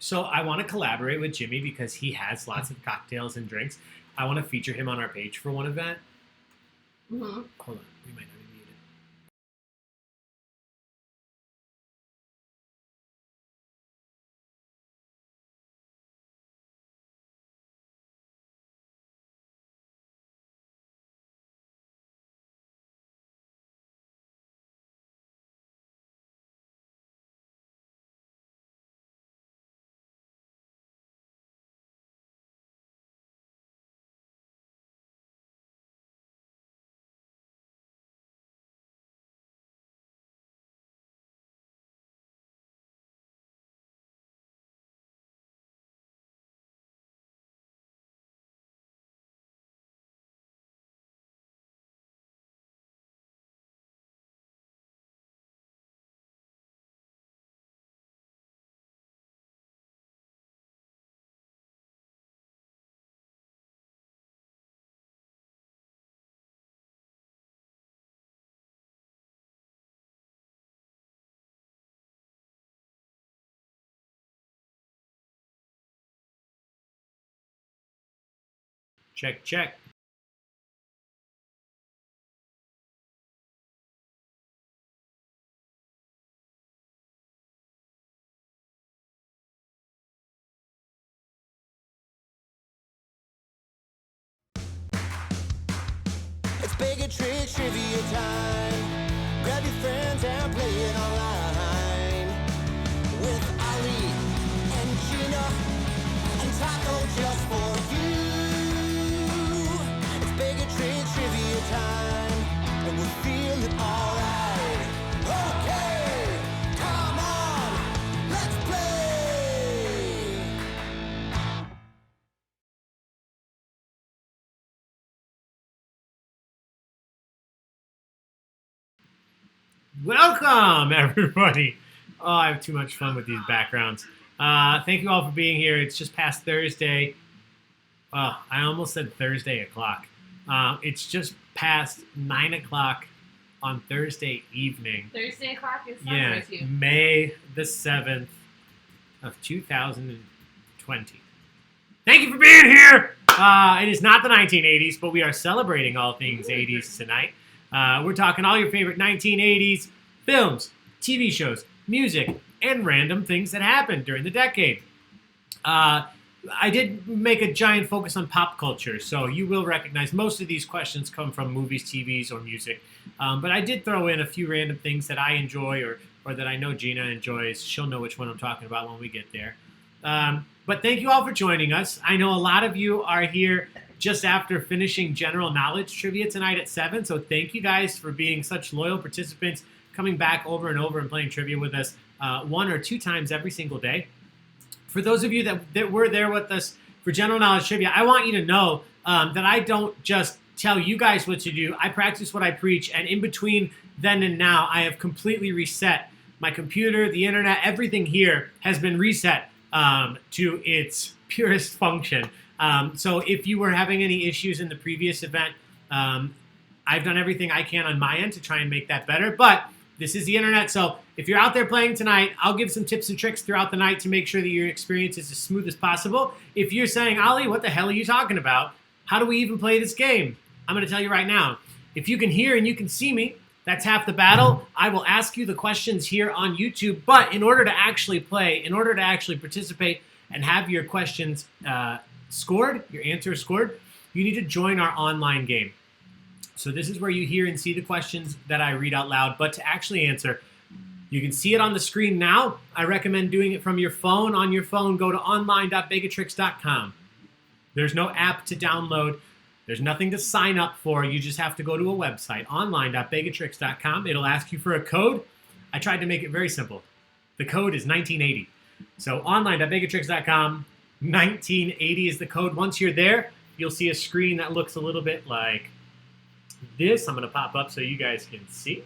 So I want to collaborate with Jimmy because he has lots of cocktails and drinks. I want to feature him on our page for one event. Mm-hmm. Hold on, we might not be muted. Check, check. It's Bigotry Trivia time. Grab your friends and play it online. With Ali and Gina and Taco just for you. It's Bigotry Trivia time, and we're feeling alright. Okay, come on, let's play. Welcome, everybody. Oh, I have too much fun with these backgrounds. Thank you all for being here. It's just past Thursday. I almost said Thursday o'clock. It's just past 9 o'clock on Thursday evening. Thursday o'clock is Yeah, with you. May the 7th of 2020. Thank you for being here. It is not the 1980s, but we are celebrating all things 80s tonight. We're talking all your favorite 1980s films, TV shows, music, and random things that happened during the decade. I did make a giant focus on pop culture, so you will recognize most of these questions come from movies, TVs, or music. But I did throw in a few random things that I enjoy or that I know Gina enjoys. She'll know which one I'm talking about when we get there. But thank you all for joining us. I know a lot of you are here just after finishing general knowledge trivia tonight at 7, so thank you guys for being such loyal participants, coming back over and over and playing trivia with us 1 or 2 times every single day. For those of you that were there with us for general knowledge trivia, I want you to know that I don't just tell you guys what to do. I practice what I preach, and in between then and now, I have completely reset my computer, the internet, everything here has been reset to its purest function. So if you were having any issues in the previous event, I've done everything I can on my end to try and make that better, but this is the internet, so if you're out there playing tonight, I'll give some tips and tricks throughout the night to make sure that your experience is as smooth as possible. If you're saying, Ali, what the hell are you talking about? How do we even play this game? I'm going to tell you right now. If you can hear and you can see me, that's half the battle. I will ask you the questions here on YouTube, but in order to actually play, in order to actually participate and have your questions scored, your answers scored, you need to join our online game. So this is where you hear and see the questions that I read out loud, but to actually answer, you can see it on the screen now. I recommend doing it from your phone. On your phone, go to online.baigoftricks.com. There's no app to download. There's nothing to sign up for. You just have to go to a website, online.baigoftricks.com. It'll ask you for a code. I tried to make it very simple. The code is 1980. So online.baigoftricks.com, 1980 is the code. Once you're there, you'll see a screen that looks a little bit like this. I'm going to pop up so you guys can see.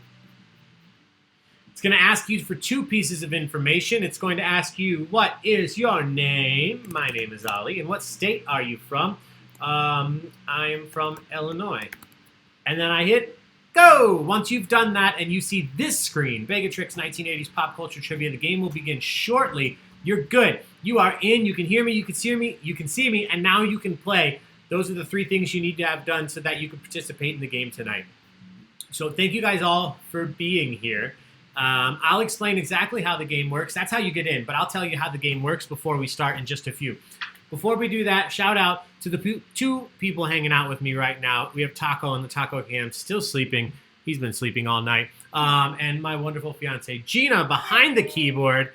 It's going to ask you for 2 pieces of information. It's going to ask you, what is your name? My name is Ali. And what state are you from? I am from Illinois. And then I hit go. Once you've done that and you see this screen, Baigotricks 1980s Pop Culture Trivia, the game will begin shortly. you're good. You are in. You can hear me. You can see me. You can see me. And now you can play. Those are the 3 things you need to have done so that you can participate in the game tonight. So thank you guys all for being here. I'll explain exactly how the game works. That's how you get in, but I'll tell you how the game works before we start in just a few. Before we do that, shout out to the 2 people hanging out with me right now. We have Taco on the Taco Cam, still sleeping. He's been sleeping all night. And my wonderful fiance, Gina, behind the keyboard.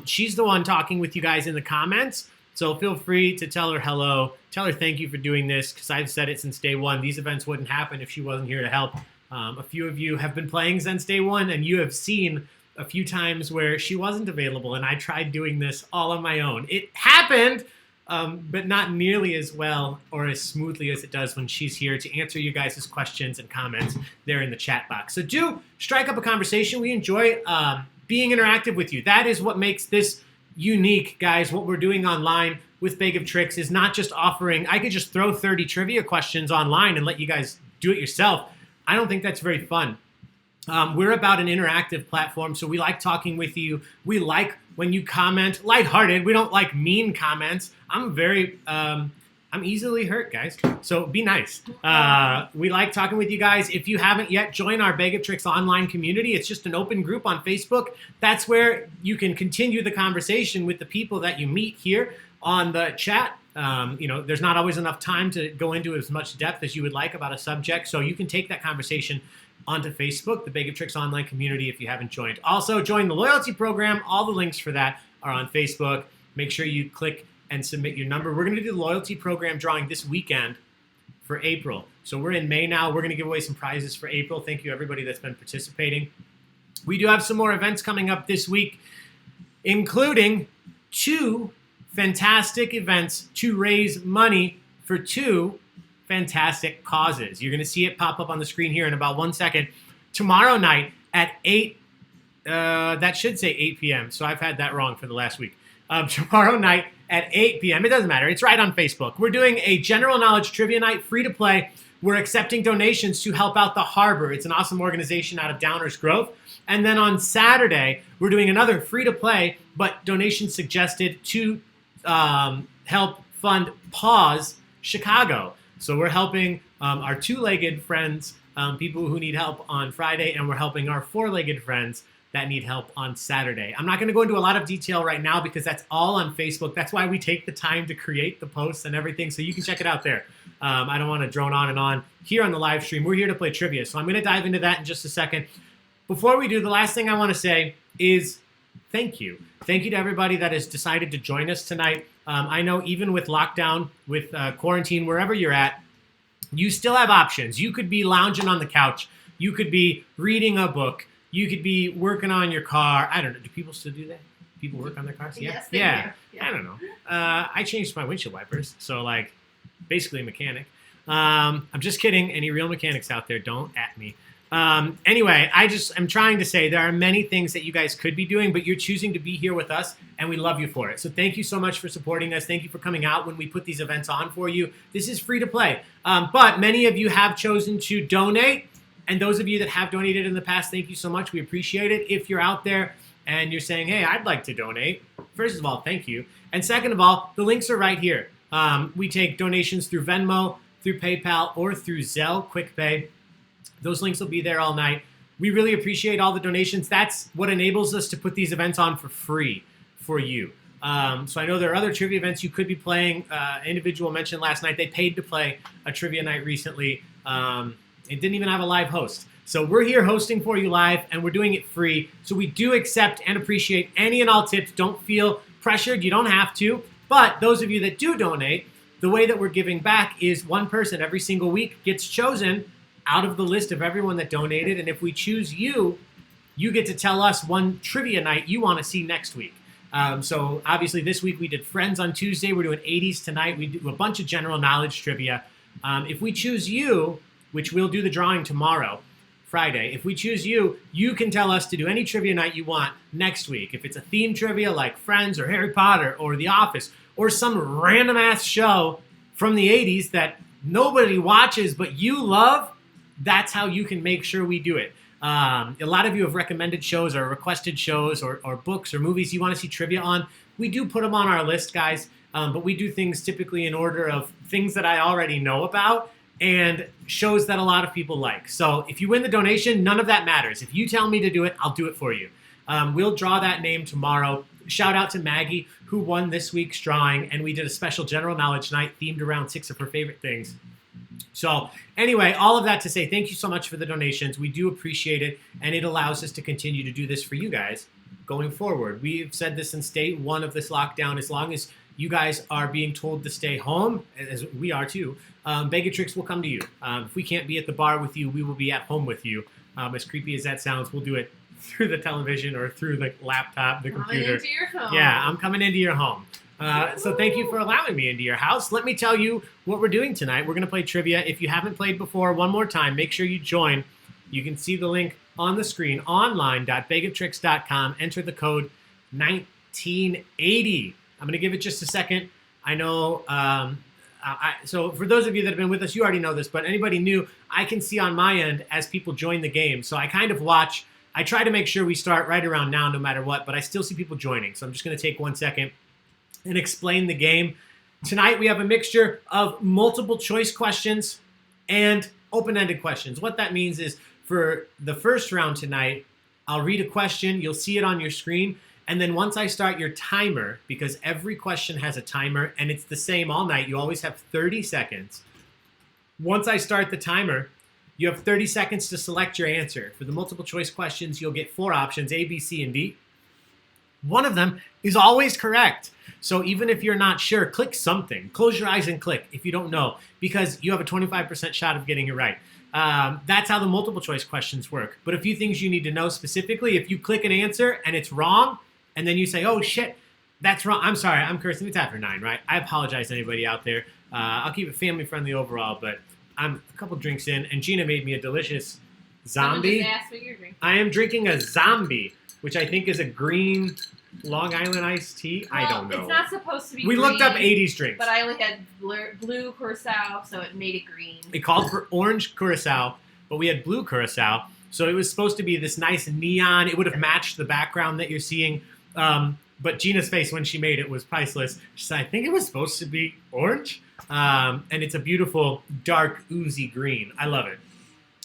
She's the one talking with you guys in the comments. So feel free to tell her hello. Tell her thank you for doing this, because I've said it since day one. These events wouldn't happen if she wasn't here to help. A few of you have been playing since day one, and you have seen a few times where she wasn't available, and I tried doing this all on my own. It happened, but not nearly as well or as smoothly as it does when she's here to answer you guys' questions and comments there in the chat box. So do strike up a conversation. We enjoy being interactive with you. That is what makes this unique, guys. What we're doing online with Baig of Tricks is not just offering, I could just throw 30 trivia questions online and let you guys do it yourself. I don't think that's very fun. We're about an interactive platform, so we like talking with you. We like when you comment lighthearted. We don't like mean comments. I'm easily hurt, guys. So be nice. We like talking with you guys. If you haven't yet, join our Baig of Tricks online community. It's just an open group on Facebook. That's where you can continue the conversation with the people that you meet here on the chat. There's not always enough time to go into as much depth as you would like about a subject, so you can take that conversation onto Facebook, the Baig of Tricks online community, if you haven't joined. Also, join the loyalty program. All the links for that are on Facebook. Make sure you click and submit your number. We're going to do the loyalty program drawing this weekend for April. So we're in May now. We're going to give away some prizes for April. Thank you, everybody that's been participating. We do have some more events coming up this week, including 2 fantastic events to raise money for 2 fantastic causes. You're going to see it pop up on the screen here in about 1 second. Tomorrow night at 8, that should say 8 p.m., so I've had that wrong for the last week. Tomorrow night at 8 p.m., it doesn't matter, it's right on Facebook. We're doing a general knowledge trivia night, free to play. We're accepting donations to help out the Harbor. It's an awesome organization out of Downers Grove. And then on Saturday, we're doing another free to play, but donations suggested to help fund Pause Chicago. So we're helping our 2-legged friends, people who need help on Friday, and we're helping our 4-legged friends that need help on Saturday. I'm not going to go into a lot of detail right now because that's all on Facebook. That's why we take the time to create the posts and everything, so you can check it out there. I don't want to drone on and on here on the live stream. We're here to play trivia, so I'm going to dive into that in just a second. Before we do, the last thing I want to say is thank you. Thank you to everybody that has decided to join us tonight. I know even with lockdown, with quarantine, wherever you're at, you still have options. You could be lounging on the couch. You could be reading a book. You could be working on your car. I don't know. Do people still do that? People work on their cars? Yeah. Yes, they Yeah. do. I don't know. I changed my windshield wipers. So, basically a mechanic. I'm just kidding. Any real mechanics out there, don't at me. Anyway, I'm trying to say there are many things that you guys could be doing, but you're choosing to be here with us, and we love you for it. So thank you so much for supporting us. Thank you for coming out when we put these events on for you. This is free to play. But many of you have chosen to donate, and those of you that have donated in the past, thank you so much. We appreciate it. If you're out there and you're saying, hey, I'd like to donate, first of all, thank you. And second of all, the links are right here. We take donations through Venmo, through PayPal, or through Zelle, QuickPay. Those links will be there all night. We really appreciate all the donations. That's what enables us to put these events on for free for you. So I know there are other trivia events you could be playing. Individual mentioned last night they paid to play a trivia night recently. It didn't even have a live host. So we're here hosting for you live, and we're doing it free. So we do accept and appreciate any and all tips. Don't feel pressured. You don't have to. But those of you that do donate, the way that we're giving back is one person every single week gets chosen out of the list of everyone that donated. And if we choose you, you get to tell us one trivia night you want to see next week. So obviously this week we did Friends on Tuesday. We're doing 80s tonight. We do a bunch of general knowledge trivia. If we choose you, which we'll do the drawing tomorrow, Friday. If we choose you, you can tell us to do any trivia night you want next week. If it's a theme trivia like Friends or Harry Potter or The Office or some random ass show from the 80s that nobody watches but you love, that's how you can make sure we do it. A lot of you have recommended shows or requested shows or books or movies you want to see trivia on. We do put them on our list, guys, but we do things typically in order of things that I already know about and shows that a lot of people like. So if you win the donation, none of that matters. If you tell me to do it, I'll do it for you. We'll draw that name tomorrow. Shout out to Maggie, who won this week's drawing, and we did a special general knowledge night themed around 6 of her favorite things. So anyway, all of that to say thank you so much for the donations. We do appreciate it, and it allows us to continue to do this for you guys going forward. We've said this since day one of this lockdown. As long as you guys are being told to stay home, as we are too, Baig will come to you. If we can't be at the bar with you, we will be at home with you. As creepy as that sounds, we'll do it through the television or through the laptop, the computer. Coming into your home. Yeah, I'm coming into your home. So thank you for allowing me into your house. Let me tell you what we're doing tonight. We're going to play trivia. If you haven't played before, one more time, make sure you join. You can see the link on the screen, online.baigoftricks.com. Enter the code 1980. I'm going to give it just a second. I know, so for those of you that have been with us, you already know this, but anybody new, I can see on my end as people join the game. So I kind of watch. I try to make sure we start right around now no matter what, but I still see people joining. So I'm just going to take 1 second and explain the game. Tonight we have a mixture of multiple choice questions and open-ended questions. What that means is for the first round tonight, I'll read a question, you'll see it on your screen, and then once I start your timer, because every question has a timer and it's the same all night, you always have 30 seconds. Once I start the timer, you have 30 seconds to select your answer. For the multiple choice questions, you'll get 4 options, A, B, C, and D. One of them is always correct. So even if you're not sure, click something. Close your eyes and click if you don't know, because you have a 25% shot of getting it right. That's how the multiple choice questions work. But a few things you need to know specifically, if you click an answer and it's wrong, and then you say, oh shit, that's wrong. I'm sorry, I'm cursing. It's after 9, right? I apologize to anybody out there. I'll keep it family friendly overall, but I'm a couple drinks in, and Gina made me a delicious zombie. Someone just asked what you're drinking. I am drinking a zombie, which I think is a green Long Island iced tea. Well, I don't know. It's not supposed to be We green, looked up 80s drinks. but I only had blue curacao, so it made it green. It called for orange curacao, but we had blue curacao. So it was supposed to be this nice neon. It would have matched the background that you're seeing. But Gina's face when she made it was priceless. She said, I think it was supposed to be orange. And it's a beautiful, dark, oozy green. I love it.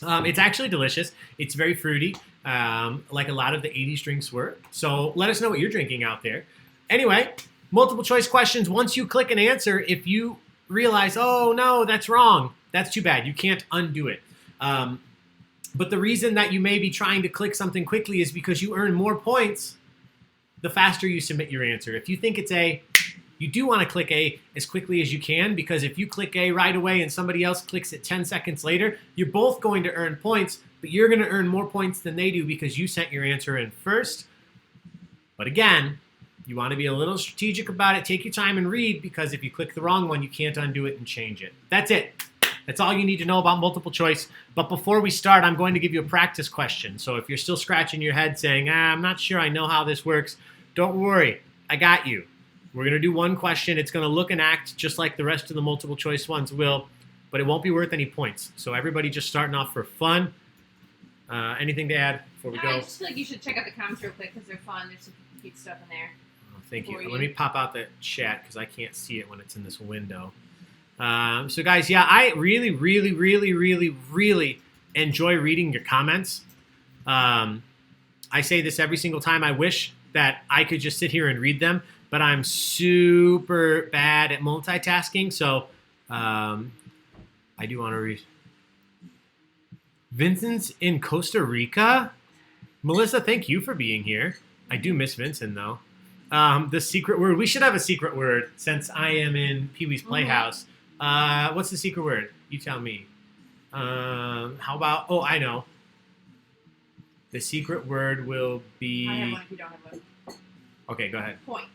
It's actually delicious. It's very fruity, like a lot of the 80s drinks were. So let us know what you're drinking out there. Anyway, multiple choice questions. Once you click an answer, if you realize, oh, no, that's wrong, that's too bad. You can't undo it. But the reason that you may be trying to click something quickly is because you earn more points the faster you submit your answer. If you think it's A, you do want to click A as quickly as you can, because if you click A right away and somebody else clicks it 10 seconds later, you're both going to earn points, but you're going to earn more points than they do because you sent your answer in first. But again, you want to be a little strategic about it. Take your time and read, because if you click the wrong one, you can't undo it and change it. That's it. That's all you need to know about multiple choice. But before we start, I'm going to give you a practice question. So if you're still scratching your head saying, I'm not sure I know how this works, don't worry. I got you. We're going to do one question. It's going to look and act just like the rest of the multiple choice ones will, but it won't be worth any points. So everybody just starting off for fun. Anything to add before we go? I just feel like you should check out the comments real quick because they're fun. There's some cute stuff in there. Oh, thank you. For you. Let me pop out the chat because I can't see it when it's in this window. So guys, yeah, I really, really, really, really, really enjoy reading your comments. I say this every single time. I wish that I could just sit here and read them, but I'm super bad at multitasking, so I do want to read. Vincent's in Costa Rica? Melissa, thank you for being here. I do miss Vincent, though. The secret word. We should have a secret word since I am in Pee-wee's Playhouse. What's the secret word? You tell me. How about... Oh, I know. The secret word will be... I have one if you don't have one. Okay, go ahead. Points.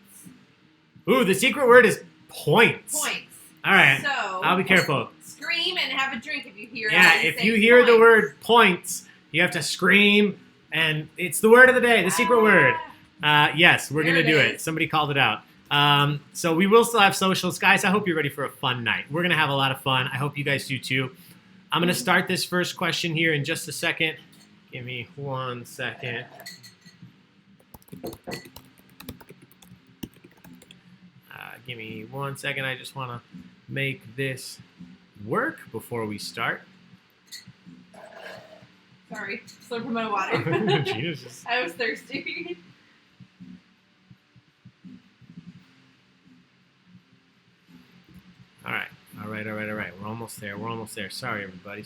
Ooh, the secret word is points. Points. All right. So... I'll be careful. Scream and have a drink if you hear it. Yeah, if you hear the word points, you have to scream, and it's the word of the day, the secret word. Yes, we're going to do it. Somebody called it out. So we will still have socials. Guys, I hope you're ready for a fun night. We're going to have a lot of fun. I hope you guys do too. I'm going to start this first question here in just a second. Give me 1 second. Give me 1 second. I just want to make this work before we start. Sorry, slurping my water. Jesus. I was thirsty. All right. We're almost there. Sorry, everybody.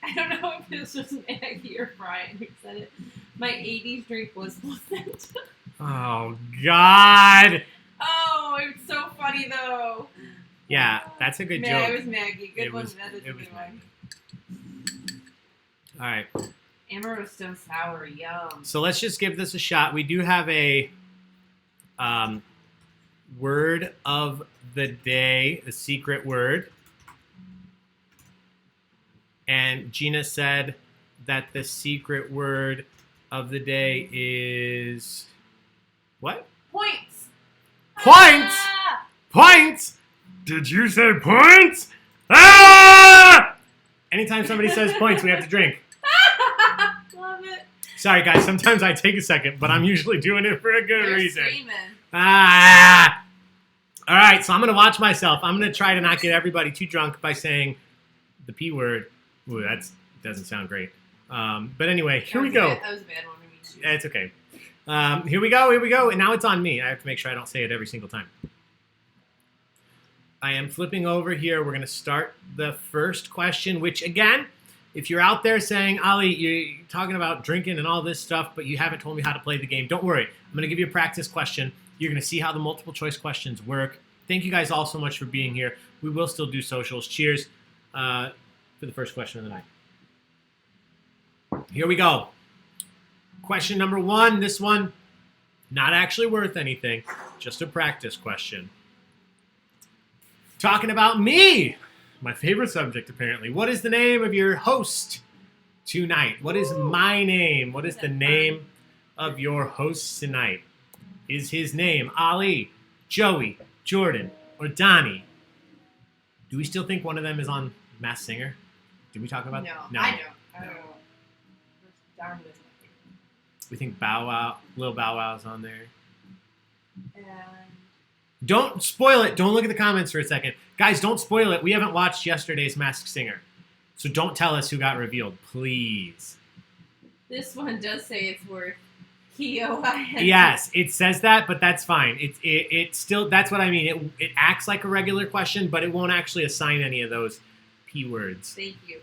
I don't know if this was Maggie or Brian who said it. My 80s drink was pleasant. Oh, God. Oh, it's so funny though. Yeah, that's a good joke. It was Maggie. Good one. That is a good one. Maggie. All right. Amaretto sour, yum. So let's just give this a shot. We do have a word of the day, a secret word. And Gina said that the secret word of the day is what? Points. Points! Ah! Points! Did you say points? Ah! Anytime somebody says points, we have to drink. Love it. Sorry, guys. Sometimes I take a second, but I'm usually doing it for a good They're reason. screaming. Ah! All right, so I'm going to watch myself. I'm going to try to not get everybody too drunk by saying the P word. Ooh, that doesn't sound great. But anyway, here we go. That was a bad one for me, too. Yeah, it's okay. Here we go. And now it's on me. I have to make sure I don't say it every single time. I am flipping over here. We're going to start the first question, which, again, if you're out there saying, Ali, you're talking about drinking and all this stuff, but you haven't told me how to play the game, don't worry. I'm going to give you a practice question. You're going to see how the multiple choice questions work. Thank you guys all so much for being here. We will still do socials. Cheers for the first question of the night. Here we go. Question number 1. This one, not actually worth anything. Just a practice question. Talking about me. My favorite subject, apparently. What is the name of your host tonight? What is my name? What is the name of your host tonight? Is his name Ali, Joey, Jordan, or Donnie? Do we still think one of them is on Masked Singer? Did we talk about that? No, I don't. Darn was my favorite. We think Bow Wow, Lil Bow Wow's on there. And Don't spoil it. Don't look at the comments for a second. Guys, don't spoil it. We haven't watched yesterday's Masked Singer. So don't tell us who got revealed, please. this one does say it's worth K-O-I-N. Yes, it says that, but that's fine. It still, that's what I mean. It acts like a regular question, but it won't actually assign any of those P words. Thank you.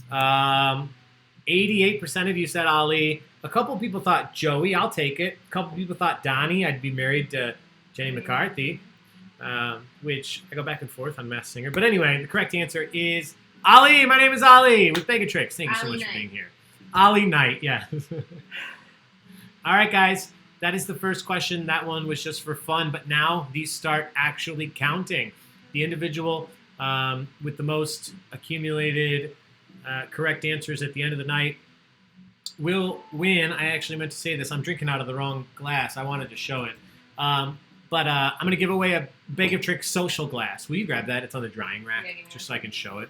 88% of you said Ali. A couple people thought Joey. I'll take it. A couple people thought Donnie. I'd be married to Jenny McCarthy, which I go back and forth on Masked Singer. But anyway, the correct answer is Ali. My name is Ali with Baig Tricks. Thank you so Ali much for Knight. being here. Ali Knight, yeah. All right, guys. That is the first question. That one was just for fun, but now these start actually counting. The individual with the most accumulated correct answers at the end of the night will win. I actually meant to say this. I'm drinking out of the wrong glass. I wanted to show it. But I'm going to give away a Baig of Tricks social glass. Will you grab that? It's on the drying rack, Yeah, give me just one. so I can show it.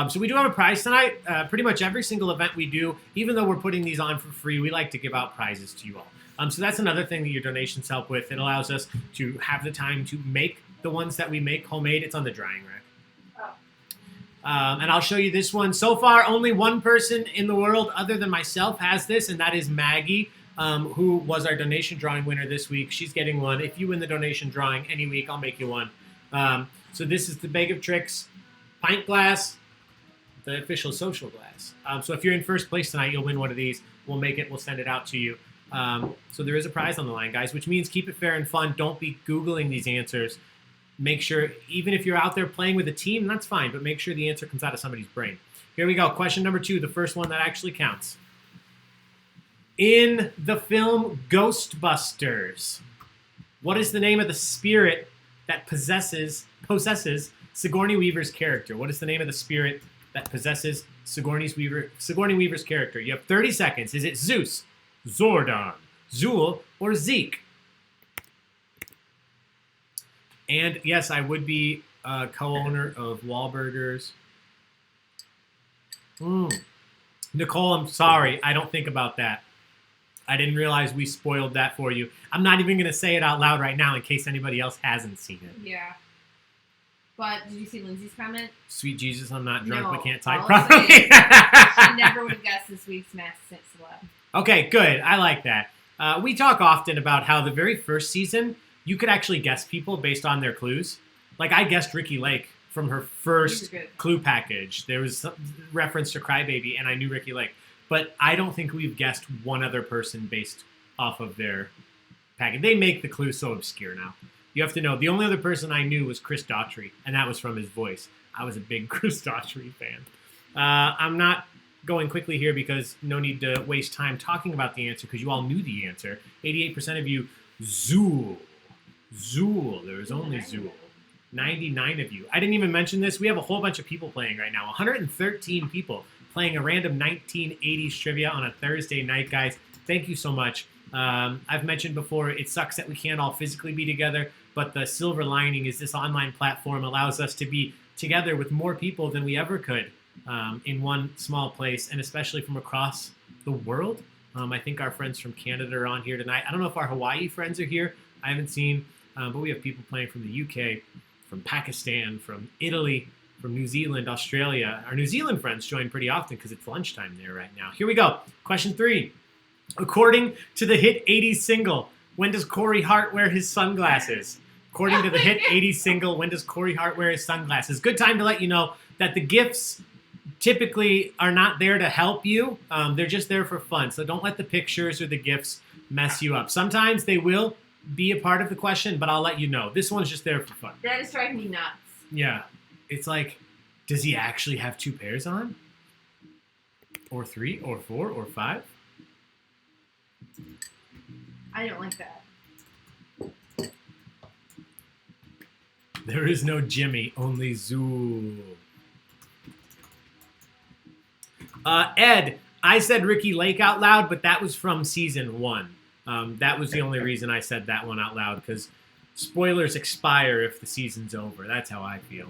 So we do have a prize tonight. Pretty much every single event we do, even though we're putting these on for free, we like to give out prizes to you all. So that's another thing that your donations help with. It allows us to have the time to make the ones that we make homemade. It's on the drying rack. And I'll show you this one. So far, only one person in the world other than myself has this, and that is Maggie, who was our donation drawing winner this week. She's getting one. If you win the donation drawing any week, I'll make you one. So this is the Baig of Tricks pint glass, the official social glass. So if you're in first place tonight, you'll win one of these. We'll make it. We'll send it out to you. So there is a prize on the line, guys, which means keep it fair and fun. Don't be Googling these answers. Make sure, even if you're out there playing with a team, that's fine, but make sure the answer comes out of somebody's brain. Here we go. Question number 2, the first one that actually counts. In the film Ghostbusters, what is the name of the spirit that possesses Sigourney Weaver's character? What is the name of the spirit that possesses Sigourney Weaver's character? You have 30 seconds. Is it Zeus, Zordon, Zool, or Zeke? And yes, I would be co-owner of Wahlburgers. Nicole, I'm sorry. I don't think about that. I didn't realize we spoiled that for you. I'm not even going to say it out loud right now in case anybody else hasn't seen it. Yeah. But did you see Lindsay's comment? Sweet Jesus, I'm not drunk No, but can't type I'll properly. say she never would have guessed this week's Masked Celeb. Okay, good. I like that. We talk often about how the very first season, you could actually guess people based on their clues. Like, I guessed Ricky Lake from her first clue package. There was some reference to Crybaby, and I knew Ricky Lake. But I don't think we've guessed one other person based off of their package. They make the clues so obscure now. You have to know, the only other person I knew was Chris Daughtry, and that was from his voice. I was a big Chris Daughtry fan. I'm not going quickly here because no need to waste time talking about the answer because you all knew the answer. 88% of you, Zool. Zool. There was only Zool. 99 of you. I didn't even mention this. We have a whole bunch of people playing right now. 113 people playing a random 1980s trivia on a Thursday night, guys. Thank you so much. I've mentioned before, it sucks that we can't all physically be together, but the silver lining is this online platform allows us to be together with more people than we ever could in one small place, and especially from across the world. I think our friends from Canada are on here tonight. I don't know if our Hawaii friends are here. I haven't seen, but we have people playing from the UK, from Pakistan, from Italy, from New Zealand, Australia. Our New Zealand friends join pretty often because it's lunchtime there right now. Here we go. Question 3. According to the hit 80s single, when does Corey Hart wear his sunglasses? According to the hit 80s single, when does Corey Hart wear his sunglasses? Good time to let you know that the gifts typically are not there to help you. They're just there for fun. So don't let the pictures or the gifts mess you up. Sometimes they will be a part of the question, but I'll let you know. This one's just there for fun. That is driving me nuts. Yeah. It's like, does he actually have 2 pairs on? Or 3, or 4, or 5? I don't like that. There is no Jimmy, only Zool. Ed, I said Ricky Lake out loud, but that was from season 1. That was the only reason I said that one out loud, because spoilers expire if the season's over. That's how I feel.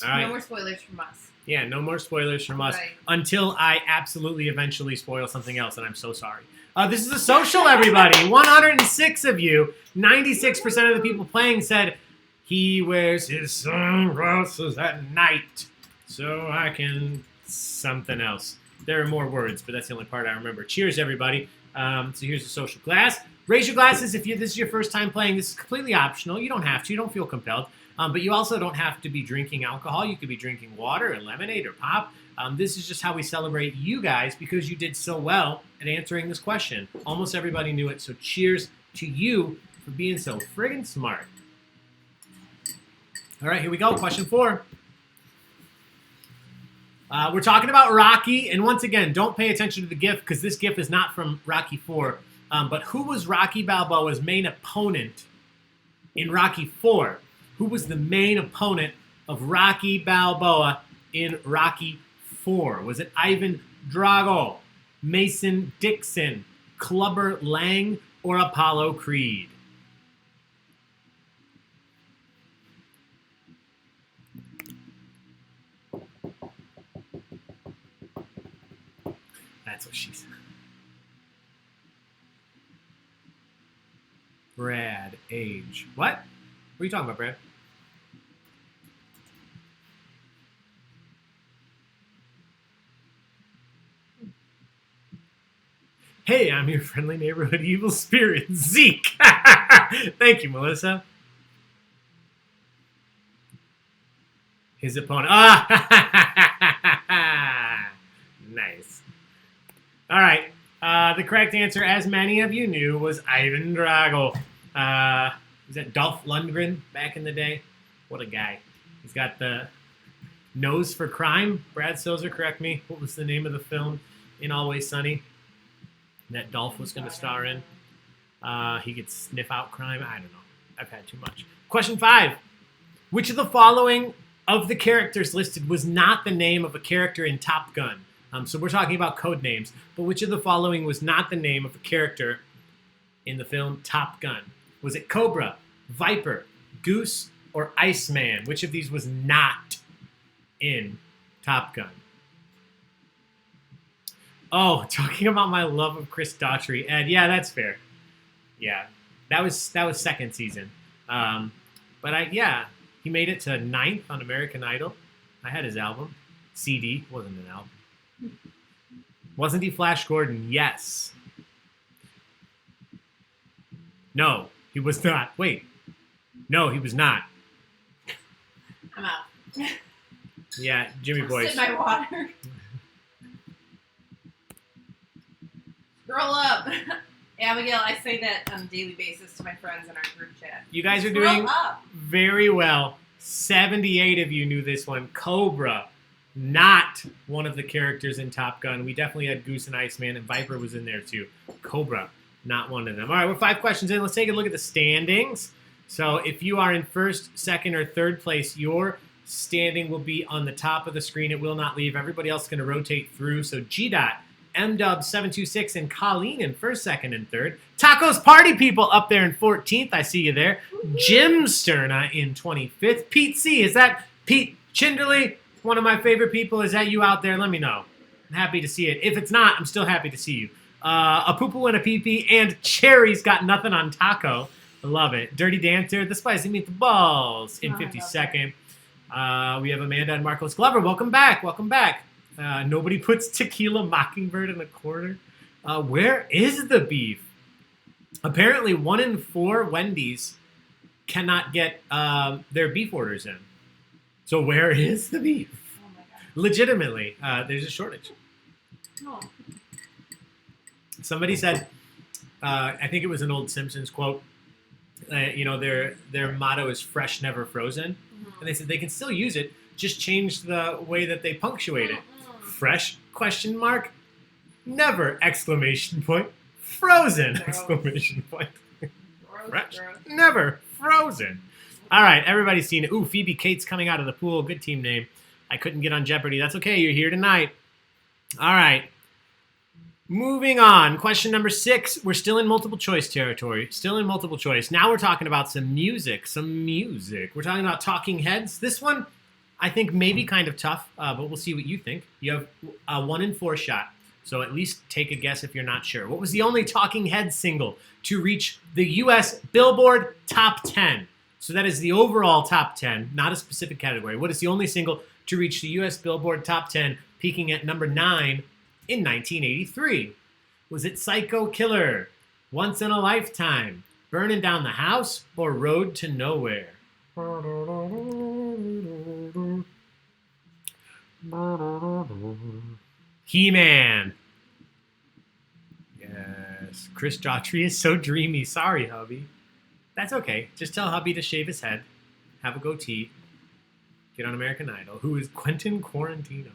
All right. No more spoilers from us. Yeah, no more spoilers from us until I absolutely eventually spoil something else, and I'm so sorry. This is a social, everybody. 106 of you, 96% of the people playing said he wears his sunglasses at night so I can something else. There are more words, but that's the only part I remember. Cheers, everybody. So here's the social glass. Raise your glasses if this is your first time playing. This is completely optional. You don't have to. You don't feel compelled. But you also don't have to be drinking alcohol. You could be drinking water or lemonade or pop. This is just how we celebrate you guys because you did so well at answering this question. Almost everybody knew it, so cheers to you for being so friggin' smart. All right, here we go. Question 4. We're talking about Rocky, and once again, don't pay attention to the GIF because this GIF is not from Rocky 4. But who was Rocky Balboa's main opponent in Rocky 4? Who was the main opponent of Rocky Balboa in Rocky 4? Was it Ivan Drago, Mason Dixon, Clubber Lang, or Apollo Creed? That's what she said. Brad, age. What? What are you talking about, Brad? Hey, I'm your friendly neighborhood evil spirit, Zeke. Thank you, Melissa. His opponent. Nice. All right. The correct answer, as many of you knew, was Ivan Drago. Was that Dolph Lundgren back in the day? What a guy. He's got the nose for crime. Brad Silzer, correct me. What was the name of the film in Always Sunny that Dolph was going to star in? He could sniff out crime. I don't know. I've had too much. Question 5. Which of the following of the characters listed was not the name of a character in Top Gun? So we're talking about code names. But which of the following was not the name of a character in the film Top Gun? Was it Cobra, Viper, Goose, or Iceman? Which of these was not in Top Gun? Oh, talking about my love of Chris Daughtry. Ed, yeah, that's fair. Yeah, that was second season. But he made it to 9th on American Idol. I had his album. CD, wasn't an album. Wasn't he Flash Gordon? Yes. No, he was not. Wait. No, he was not. I'm out. Yeah, Jimmy Boyce. Sip my water. Scroll up. Abigail, I say that on a daily basis to my friends in our group chat. You guys are Scroll doing up. very well. 78 of you knew this one. Cobra, not one of the characters in Top Gun. We definitely had Goose and Iceman, and Viper was in there too. Cobra, not one of them. All right, we're 5 questions in. Let's take a look at the standings. So if you are in first, second, or third place, your standing will be on the top of the screen. It will not leave. Everybody else is going to rotate through. So G-Dot, MDub726, and Colleen in first, second, and third. Tacos Party People up there in 14th. I see you there. Jim Sterna in 25th. Pete C. Is that Pete Chinderly? One of my favorite people. Is that you out there? Let me know. I'm happy to see it. If it's not, I'm still happy to see you. A poo-poo and a pee-pee, and Cherry's got nothing on taco. I love it. Dirty Dancer, the Spicy Meatballs in 52nd. We have Amanda and Marcos Glover. Welcome back. Welcome back. Nobody puts Tequila Mockingbird in a corner. Where is the beef? Apparently, 1 in 4 Wendy's cannot get their beef orders in. So where is the beef? Oh my God. Legitimately, there's a shortage. Oh. Somebody said, I think it was an old Simpsons quote. Their motto is "fresh, never frozen," and they said they can still use it, just change the way that they punctuate it. Fresh ? Never ! Frozen ! Gross, Fresh, gross. never frozen. All right, everybody's seen it. Ooh, Phoebe Cates coming out of the pool. Good team name. I couldn't get on Jeopardy. That's okay. You're here tonight. All right. Moving on. Question number 6. We're still in multiple choice territory. Still in multiple choice. Now we're talking about some music. We're talking about Talking Heads. This one, I think, may be kind of tough, but we'll see what you think. You have a 1 in 4 shot. So at least take a guess if you're not sure. What was the only Talking Heads single to reach the U.S. Billboard Top 10? So that is the overall Top 10, not a specific category. What is the only single to reach the U.S. Billboard Top 10, peaking at number 9 in 1983? Was it Psycho Killer, Once in a Lifetime, Burning Down the House, or Road to Nowhere? He-Man. Yes. Chris Daughtry is so dreamy. Sorry, hubby. That's okay. Just tell hubby to shave his head, have a goatee, get on American Idol. Who is Quentin Quarantino?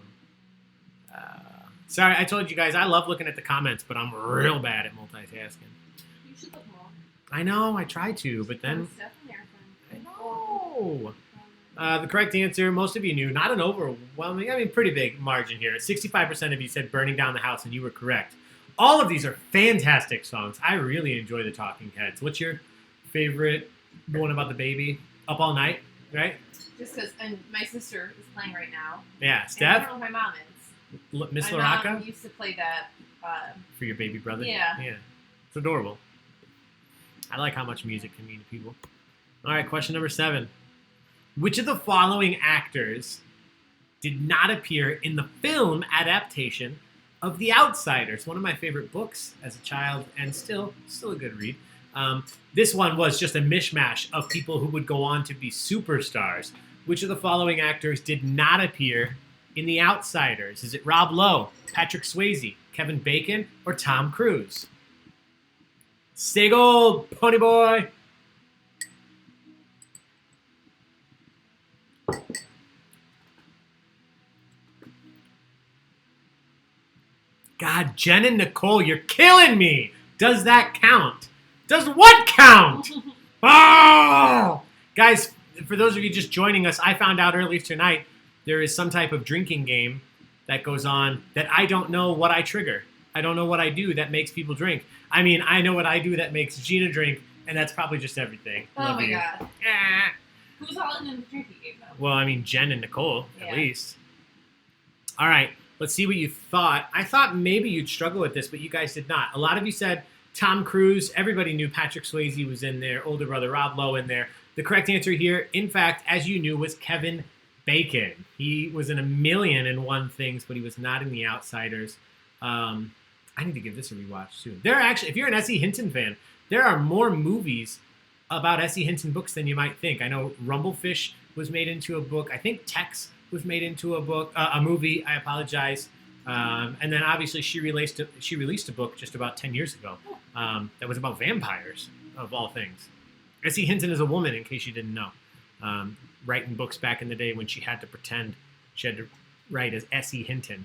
Sorry, I told you guys I love looking at the comments, but I'm real bad at multitasking. You should look more. I know, I try to, but then... I know. The correct answer, most of you knew, not an overwhelming, pretty big margin here. 65% of you said Burning Down the House, and you were correct. All of these are fantastic songs. I really enjoy the Talking Heads. What's your favorite? The one about the baby? Up All Night, right? Just because, and my sister is playing right now. Yeah, And I Steph? don't know if my mom is. Miss My Laraka? mom used to play that. For your baby brother? Yeah. Yeah. It's adorable. I like how much music can mean to people. All right, question number 7. Which of the following actors did not appear in the film adaptation of The Outsiders? One of my favorite books as a child, and still a good read. This one was just a mishmash of people who would go on to be superstars. Which of the following actors did not appear in The Outsiders? Is it Rob Lowe, Patrick Swayze, Kevin Bacon, or Tom Cruise? Stay gold, pony boy. God, Jen and Nicole, you're killing me. Does that count? Does what count? Oh! Guys, for those of you just joining us, I found out earlier tonight there is some type of drinking game that goes on that I don't know what I trigger. I don't know what I do that makes people drink. I mean, I know what I do that makes Gina drink, and that's probably just everything. Oh Love my you. God. Who's all in the drinking game, though? Well, I mean, Jen and Nicole, at Yeah. least. All right, let's see what you thought. I thought maybe you'd struggle with this, but you guys did not. A lot of you said Tom Cruise. Everybody knew Patrick Swayze was in there. Older brother Rob Lowe in there. The correct answer here, in fact, as you knew, was Kevin Bacon. He was in 1,000,001 things, but he was not in The Outsiders. I need to give this a rewatch soon. There are actually, if you're an S.E. Hinton fan, there are more movies about S.E. Hinton books than you might think. I know Rumblefish was made into a book. I think Tex was made into a movie. I apologize. And then obviously she released a book just about 10 years ago that was about vampires, of all things. S.E. Hinton is a woman, in case you didn't know. Writing books back in the day when she had to pretend she had to write as S.E. Hinton.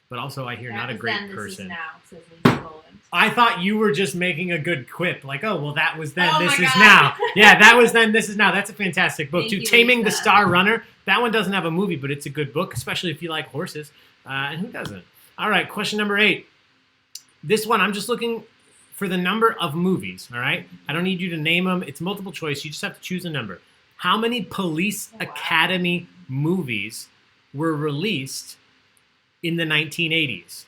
But also, I hear not a great person. This is now, says Lisa Boland. I thought you were just making a good quip. Like, oh, well, that was then, Oh this my is God. now. Yeah, that was then, this is now. That's a fantastic book. Thank too. you, Taming the Lisa. Star Runner. That one doesn't have a movie, but it's a good book, especially if you like horses. And who doesn't? All right, question number 8. This one, I'm just looking for the number of movies, all right? I don't need you to name them. It's multiple choice. You just have to choose a number. How many Police wow. Academy movies were released in the 1980s?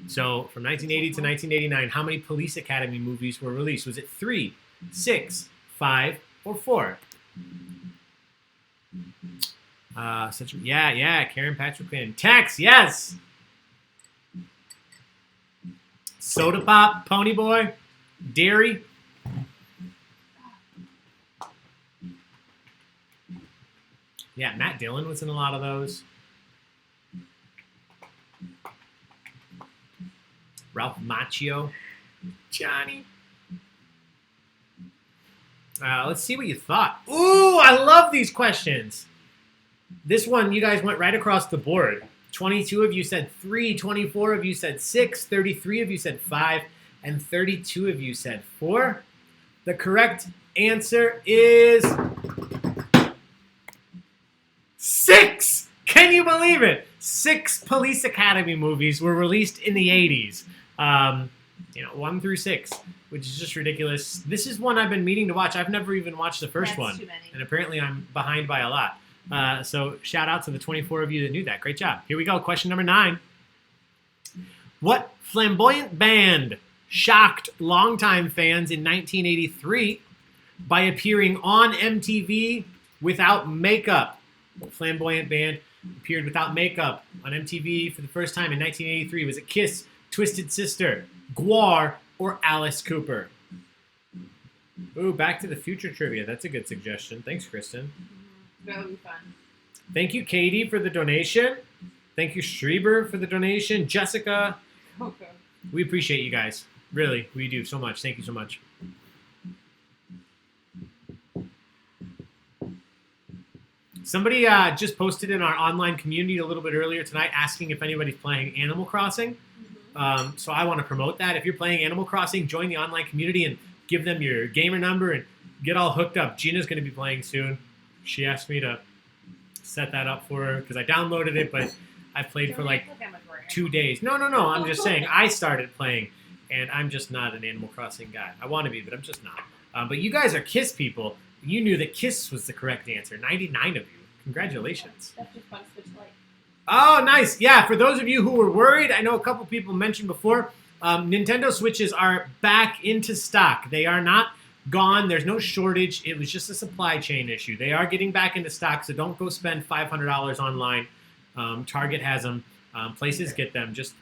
So from 1980 to 1989, how many Police Academy movies were released? Was it 3, 6, 5, or 4? Karen Patrick Quinn. Tex, yes. Soda Pop, Pony Boy, Dairy. Yeah, Matt Dillon was in a lot of those. Ralph Macchio. Johnny. Let's see what you thought. Ooh, I love these questions. This one, you guys went right across the board. 22 of you said 3, 24 of you said 6, 33 of you said 5, and 32 of you said 4. The correct answer is 6. Can you believe it? 6 Police Academy movies were released in the 80s. 1 through 6, which is just ridiculous. This is one I've been meaning to watch. I've never even watched the first That's one. too many. And apparently I'm behind by a lot. So shout out to the 24 of you that knew that. Great job. Here we go. Question number 9. What flamboyant band shocked longtime fans in 1983 by appearing on MTV without makeup? What flamboyant band appeared without makeup on MTV for the first time in 1983? Was it Kiss, Twisted Sister, Gwar, or Alice Cooper? Ooh, Back to the Future trivia. That's a good suggestion. Thanks, Kristen. That'll be fun. Thank you, Katie, for the donation. Thank you, Schreiber, for the donation. Jessica, Okay. we appreciate you guys. Really, we do so much. Thank you so much. Somebody just posted in our online community a little bit earlier tonight asking if anybody's playing Animal Crossing. So I want to promote that. If you're playing Animal Crossing, join the online community and give them your gamer number and get all hooked up. Gina's going to be playing soon. She asked me to set that up for her because I downloaded it, but I've played for like 2 days. No. I'm just saying I started playing, and I'm just not an Animal Crossing guy. I want to be, but I'm just not. But you guys are Kiss people. You knew that Kiss was the correct answer. 99 of you. Congratulations. That's just fun to switch light. Oh, nice. Yeah, for those of you who were worried, I know a couple people mentioned before, Nintendo Switches are back into stock. They are not gone. There's no shortage. It was just a supply chain issue. They are getting back into stock, so don't go spend $500 online. Target has them. Places get them. Just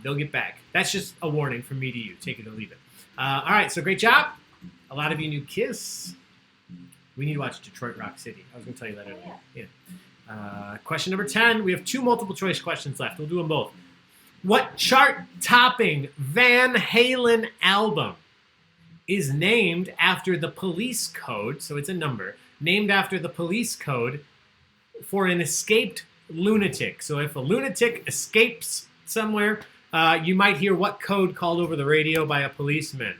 they'll get back. That's just a warning from me to you. Take it or leave it. All right, so great job. A lot of you knew Kiss. We need to watch Detroit Rock City. I was going to tell you that earlier. Yeah. Question number 10. We have 2 multiple choice questions left. We'll do them both. What chart-topping Van Halen album is named after the police code, so it's a number, named after the police code for an escaped lunatic? So if a lunatic escapes somewhere, you might hear what code called over the radio by a policeman.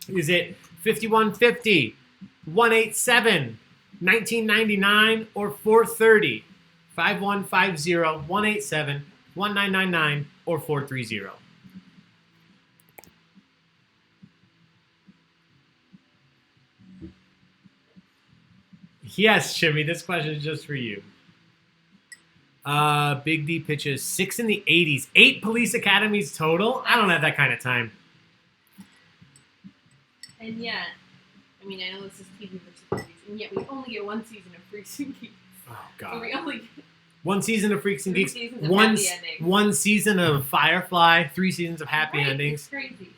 Is it 5150, 187, 1999, or 430? 5150, 187, 1999, or 430? Yes, Jimmy, this question is just for you. Big D pitches 6 in the 80s. 8 police academies total? I don't have that kind of time. And yet, I mean, I know this is TV versus movies, and yet we only get one season of Freaks and Geeks. Oh, Or God. we only get One season of Freaks and 3 Geeks. seasons of One, happy endings. one season of Firefly. 3 seasons of happy Right, endings. It's crazy.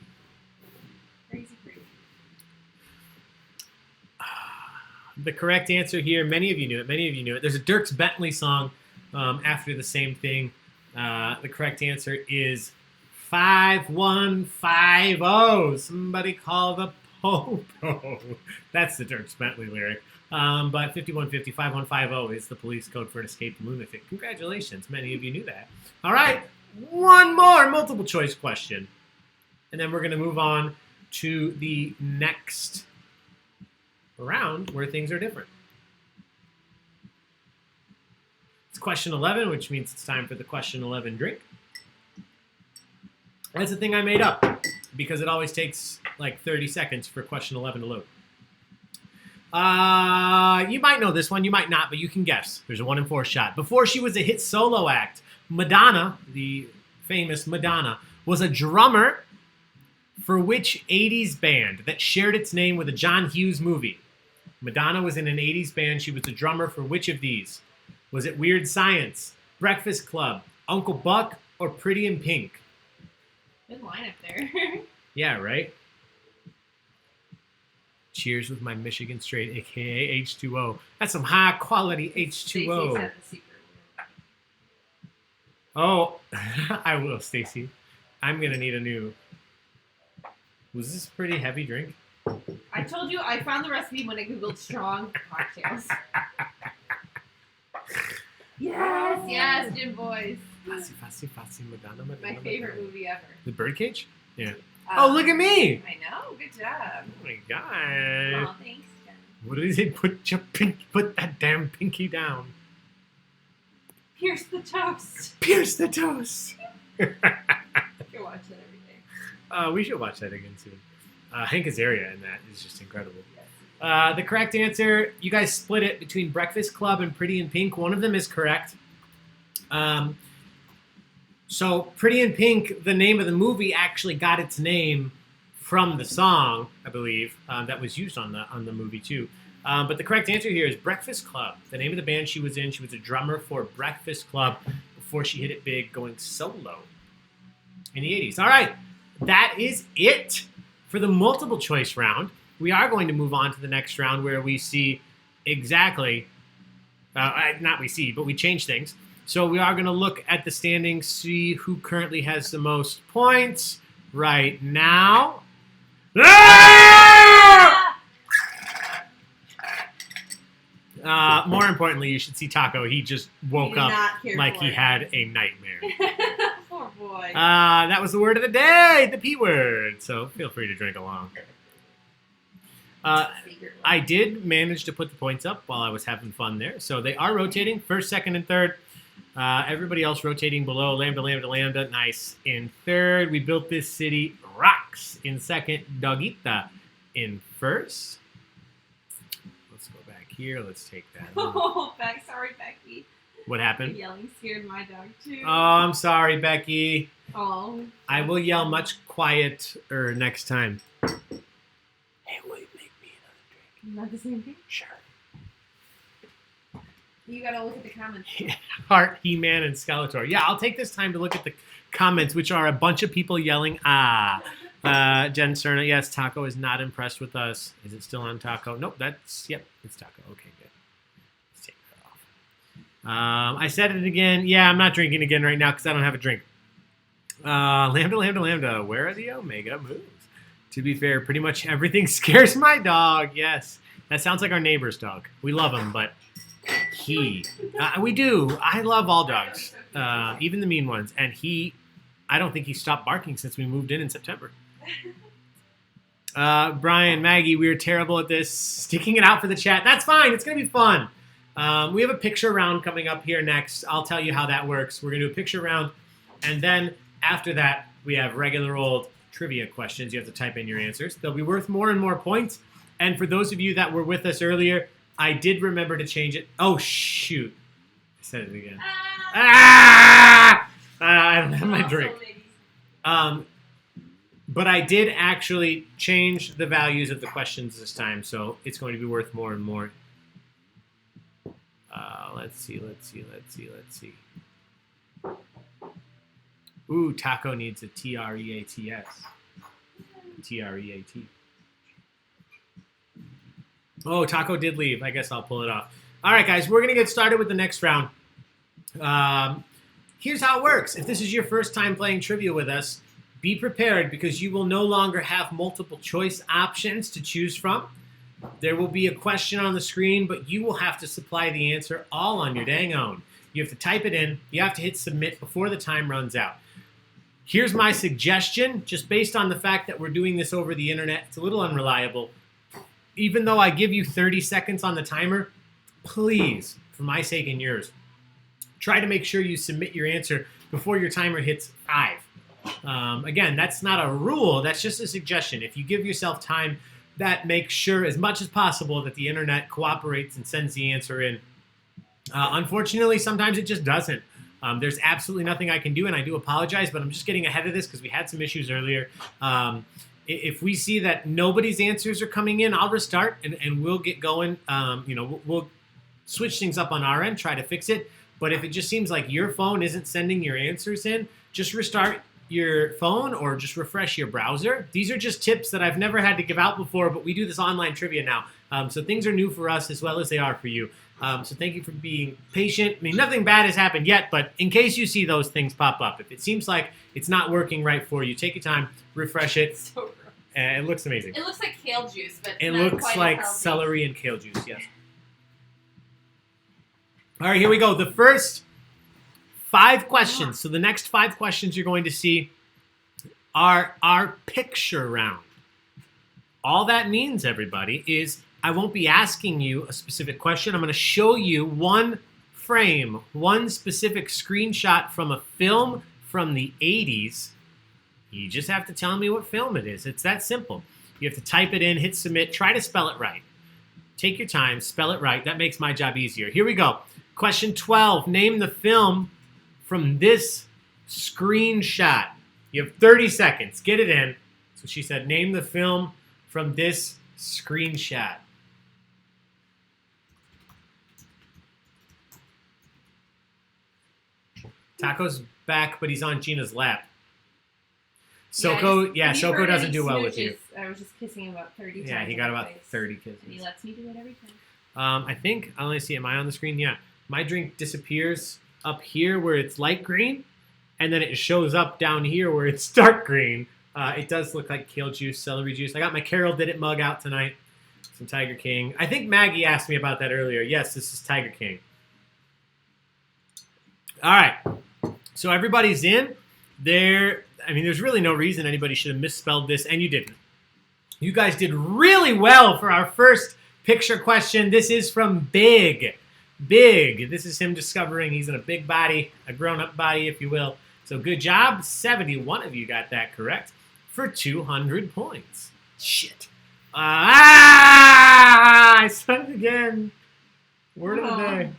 Crazy. The correct answer here, many of you knew it. There's a Dierks Bentley song after the same thing. The correct answer is 5150. Somebody call the Popo. That's the Dierks Bentley lyric. But 5150, 5150 is the police code for an escaped lunatic. Congratulations. Many of you knew that. All right. One more multiple choice question. And then we're going to move on to the next round where things are different. It's question 11, which means it's time for the question 11 drink. That's the thing I made up because it always takes like 30 seconds for question 11 to load. You might know this one, you might not, but you can guess. There's a 1 in 4 shot. Before she was a hit solo act, Madonna, the famous Madonna, was a drummer for which 80s band that shared its name with a John Hughes movie? Madonna was in an 80s band. She was the drummer for which of these? Was it Weird Science, Breakfast Club, Uncle Buck, or Pretty in Pink? Good lineup there. Yeah, right? Cheers with my Michigan Straight, a.k.a. H2O. That's some high-quality Stacey H2O. said the secret word. Oh, I will, Stacy. I'm going to need a new... Was this a pretty heavy drink? I told you I found the recipe when I googled strong cocktails. Yes, Gin Boys. Fancy, Madonna. My favorite movie ever. The Birdcage? Yeah. Oh, look at me! I know, good job. Oh my god. Oh, thanks, Jen. What did he say? Put that damn pinky down. Pierce the toast. Pierce the toast. You can watch that every day. We should watch that again soon. Hank Azaria in that is just incredible. The correct answer, you guys split it between Breakfast Club and Pretty in Pink. One of them is correct. So Pretty in Pink, the name of the movie, actually got its name from the song, I believe, that was used on the movie too. But the correct answer here is Breakfast Club. The name of the band she was in, she was a drummer for Breakfast Club before she hit it big going solo in the 80s. All right, that is it for the multiple choice round. We are going to move on to the next round where we see exactly, not we see, but we change things. So we are going to look at the standings, see who currently has the most points right now. More importantly, you should see Taco. He just woke up like he had a nightmare. Poor boy. That was the word of the day, the P word. So feel free to drink along. I did manage to put the points up while I was having fun there. So they are rotating, first, second, and third. Everybody else rotating below. Lambda, Lambda, Lambda. Nice. In third, we built this city. Rocks. In second, Dogita. In first. Let's go back here. Let's take that. Oh, sorry, Becky. What happened? Yelling scared my dog too. Oh, I'm sorry, Becky. Oh. I will yell much quieter next time. Hey, will you make me another drink? Not the same thing? Sure. You gotta look at the comments. Heart, He-Man, and Skeletor. Yeah, I'll take this time to look at the comments, which are a bunch of people yelling, ah. Jen Cerna, yes, Taco is not impressed with us. Is it still on Taco? Nope, yep, it's Taco. Okay, good. Let's take that off. I said it again. Yeah, I'm not drinking again right now because I don't have a drink. Lambda, Lambda, Lambda. Where are the Omega moves? To be fair, pretty much everything scares my dog. Yes, that sounds like our neighbor's dog. We love him, but we do. I love all dogs, even the mean ones. And I don't think he stopped barking since we moved in September. Brian, Maggie, we are terrible at this. Sticking it out for the chat. That's fine. It's going to be fun. We have a picture round coming up here next. I'll tell you how that works. We're going to do a picture round. And then after that, we have regular old trivia questions. You have to type in your answers. They'll be worth more and more points. And for those of you that were with us earlier, I did remember to change it. Oh, shoot. I said it again. I don't have my drink. But I did actually change the values of the questions this time, so it's going to be worth more and more. Let's see. Ooh, Taco needs a TREATS. TREAT. Oh, Taco did leave. I guess I'll pull it off. All right, guys, we're going to get started with the next round. Here's how it works. If this is your first time playing trivia with us, be prepared because you will no longer have multiple choice options to choose from. There will be a question on the screen, but you will have to supply the answer all on your dang own. You have to type it in. You have to hit submit before the time runs out. Here's my suggestion, just based on the fact that we're doing this over the internet. It's a little unreliable. Even though I give you 30 seconds on the timer, please, for my sake and yours, try to make sure you submit your answer before your timer hits 5. Again, that's not a rule. That's just a suggestion. If you give yourself time, that makes sure as much as possible that the internet cooperates and sends the answer in. Unfortunately, sometimes it just doesn't. There's absolutely nothing I can do, and I do apologize, but I'm just getting ahead of this because we had some issues earlier. If we see that nobody's answers are coming in, I'll restart, and we'll get going. We'll switch things up on our end, try to fix it. But if it just seems like your phone isn't sending your answers in, just restart your phone or just refresh your browser. These are just tips that I've never had to give out before, but we do this online trivia now. So things are new for us as well as they are for you. So thank you for being patient. I mean, nothing bad has happened yet, but in case you see those things pop up, if it seems like it's not working right for you, take your time, refresh it. So gross. And it looks amazing. It looks like kale juice, but it not looks quite like as healthy. celery and kale juice, yes. All right, here we go. The first 5 questions. So the next 5 questions you're going to see are our picture round. All that means, everybody, is I won't be asking you a specific question. I'm going to show you one frame, one specific screenshot from a film from the 80s. You just have to tell me what film it is. It's that simple. You have to type it in, hit submit, try to spell it right. Take your time, spell it right. That makes my job easier. Here we go. Question 12. Name the film from this screenshot. You have 30 seconds. Get it in. So she said, name the film from this screenshot. Taco's back, but he's on Gina's lap. Soko Soko doesn't do well with you. I was just kissing him about 30 times. Yeah, he got about 30 kisses. And he lets me do it every time. I think, I only see, am I on the screen? Yeah. My drink disappears up here where it's light green, and then it shows up down here where it's dark green. It does look like kale juice, celery juice. I got my Carol Did It mug out tonight. Some Tiger King. I think Maggie asked me about that earlier. Yes, this is Tiger King. All right. So everybody's in. There's really no reason anybody should have misspelled this, and you didn't. You guys did really well for our first picture question. This is from Baig. Baig. This is him discovering he's in a big body, a grown-up body, if you will. So good job. 71 of you got that correct for 200 points. Shit. I said it again. Word of the day.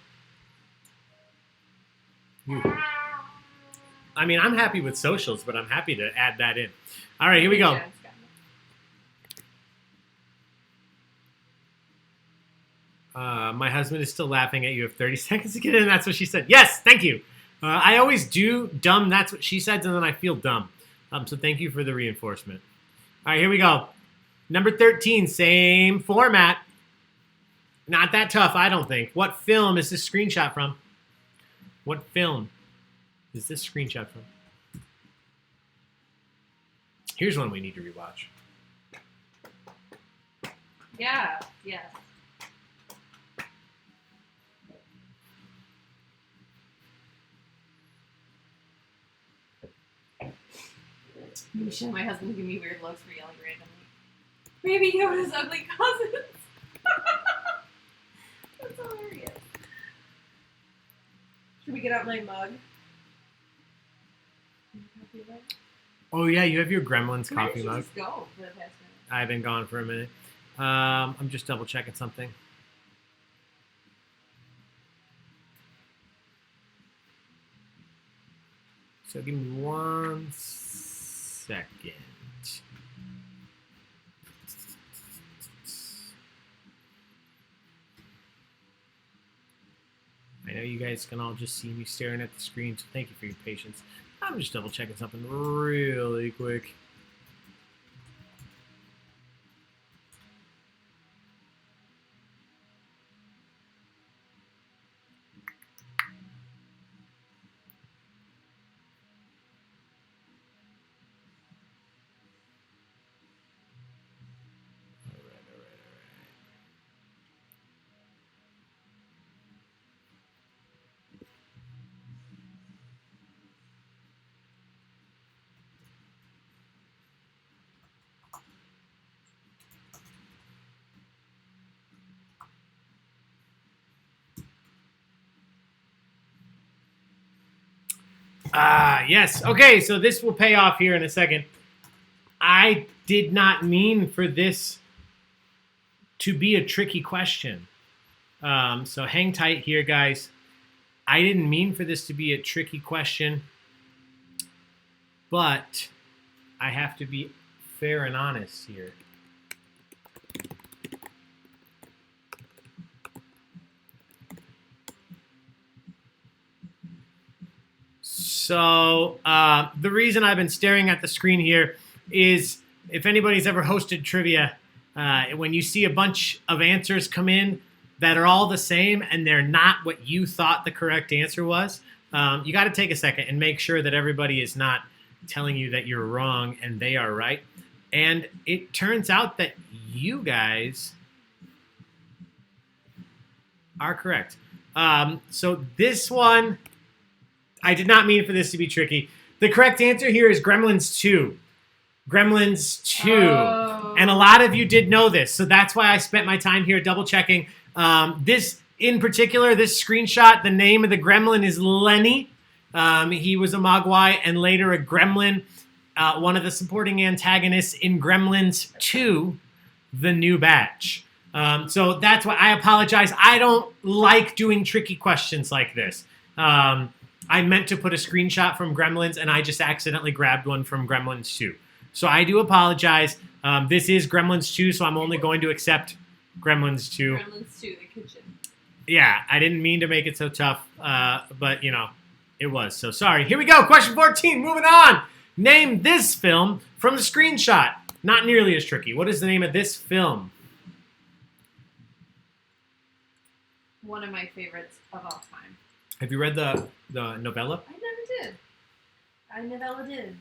I mean, I'm happy with socials, but I'm happy to add that in. All right, here we go. My husband is still laughing at you. You have 30 seconds to get in. That's what she said. Yes, thank you. I always do dumb. That's what she said, and then I feel dumb. So thank you for the reinforcement. All right, here we go. Number 13, same format. Not that tough, I don't think. What film is this screenshot from? What film is this screenshot from? Here's one we need to rewatch. Yeah. Misha, my husband give me weird looks for yelling randomly. Maybe Yoda's ugly cousins. That's hilarious. Should we get out my mug? Oh yeah, you have your Gremlins coffee mug. Just go for the past minute. I've been gone for a minute. I'm just double checking something. So give me 1 second. I know you guys can all just see me staring at the screen, so thank you for your patience. I'm just double checking something really quick. Yes. Okay, so this will pay off here in a second. I did not mean for this to be a tricky question. So hang tight here, guys. I didn't mean for this to be a tricky question, but I have to be fair and honest here. So the reason I've been staring at the screen here is if anybody's ever hosted trivia, when you see a bunch of answers come in that are all the same and they're not what you thought the correct answer was, you got to take a second and make sure that everybody is not telling you that you're wrong and they are right. And it turns out that you guys are correct. So this one, I did not mean for this to be tricky. The correct answer here is Gremlins 2. Gremlins 2. Oh. And a lot of you did know this, so that's why I spent my time here double checking. This, in particular, this screenshot, the name of the gremlin is Lenny. He was a Mogwai and later a gremlin, one of the supporting antagonists in Gremlins 2, The New Batch. So that's why I apologize. I don't like doing tricky questions like this. I meant to put a screenshot from Gremlins, and I just accidentally grabbed one from Gremlins 2. So I do apologize. This is Gremlins 2, so I'm only going to accept Gremlins 2. Gremlins 2, the kitchen. Yeah, I didn't mean to make it so tough, but, you know, it was. So sorry. Here we go. Question 14. Moving on. Name this film from the screenshot. Not nearly as tricky. What is the name of this film? One of my favorites of all time. Have you read the novella? I never did.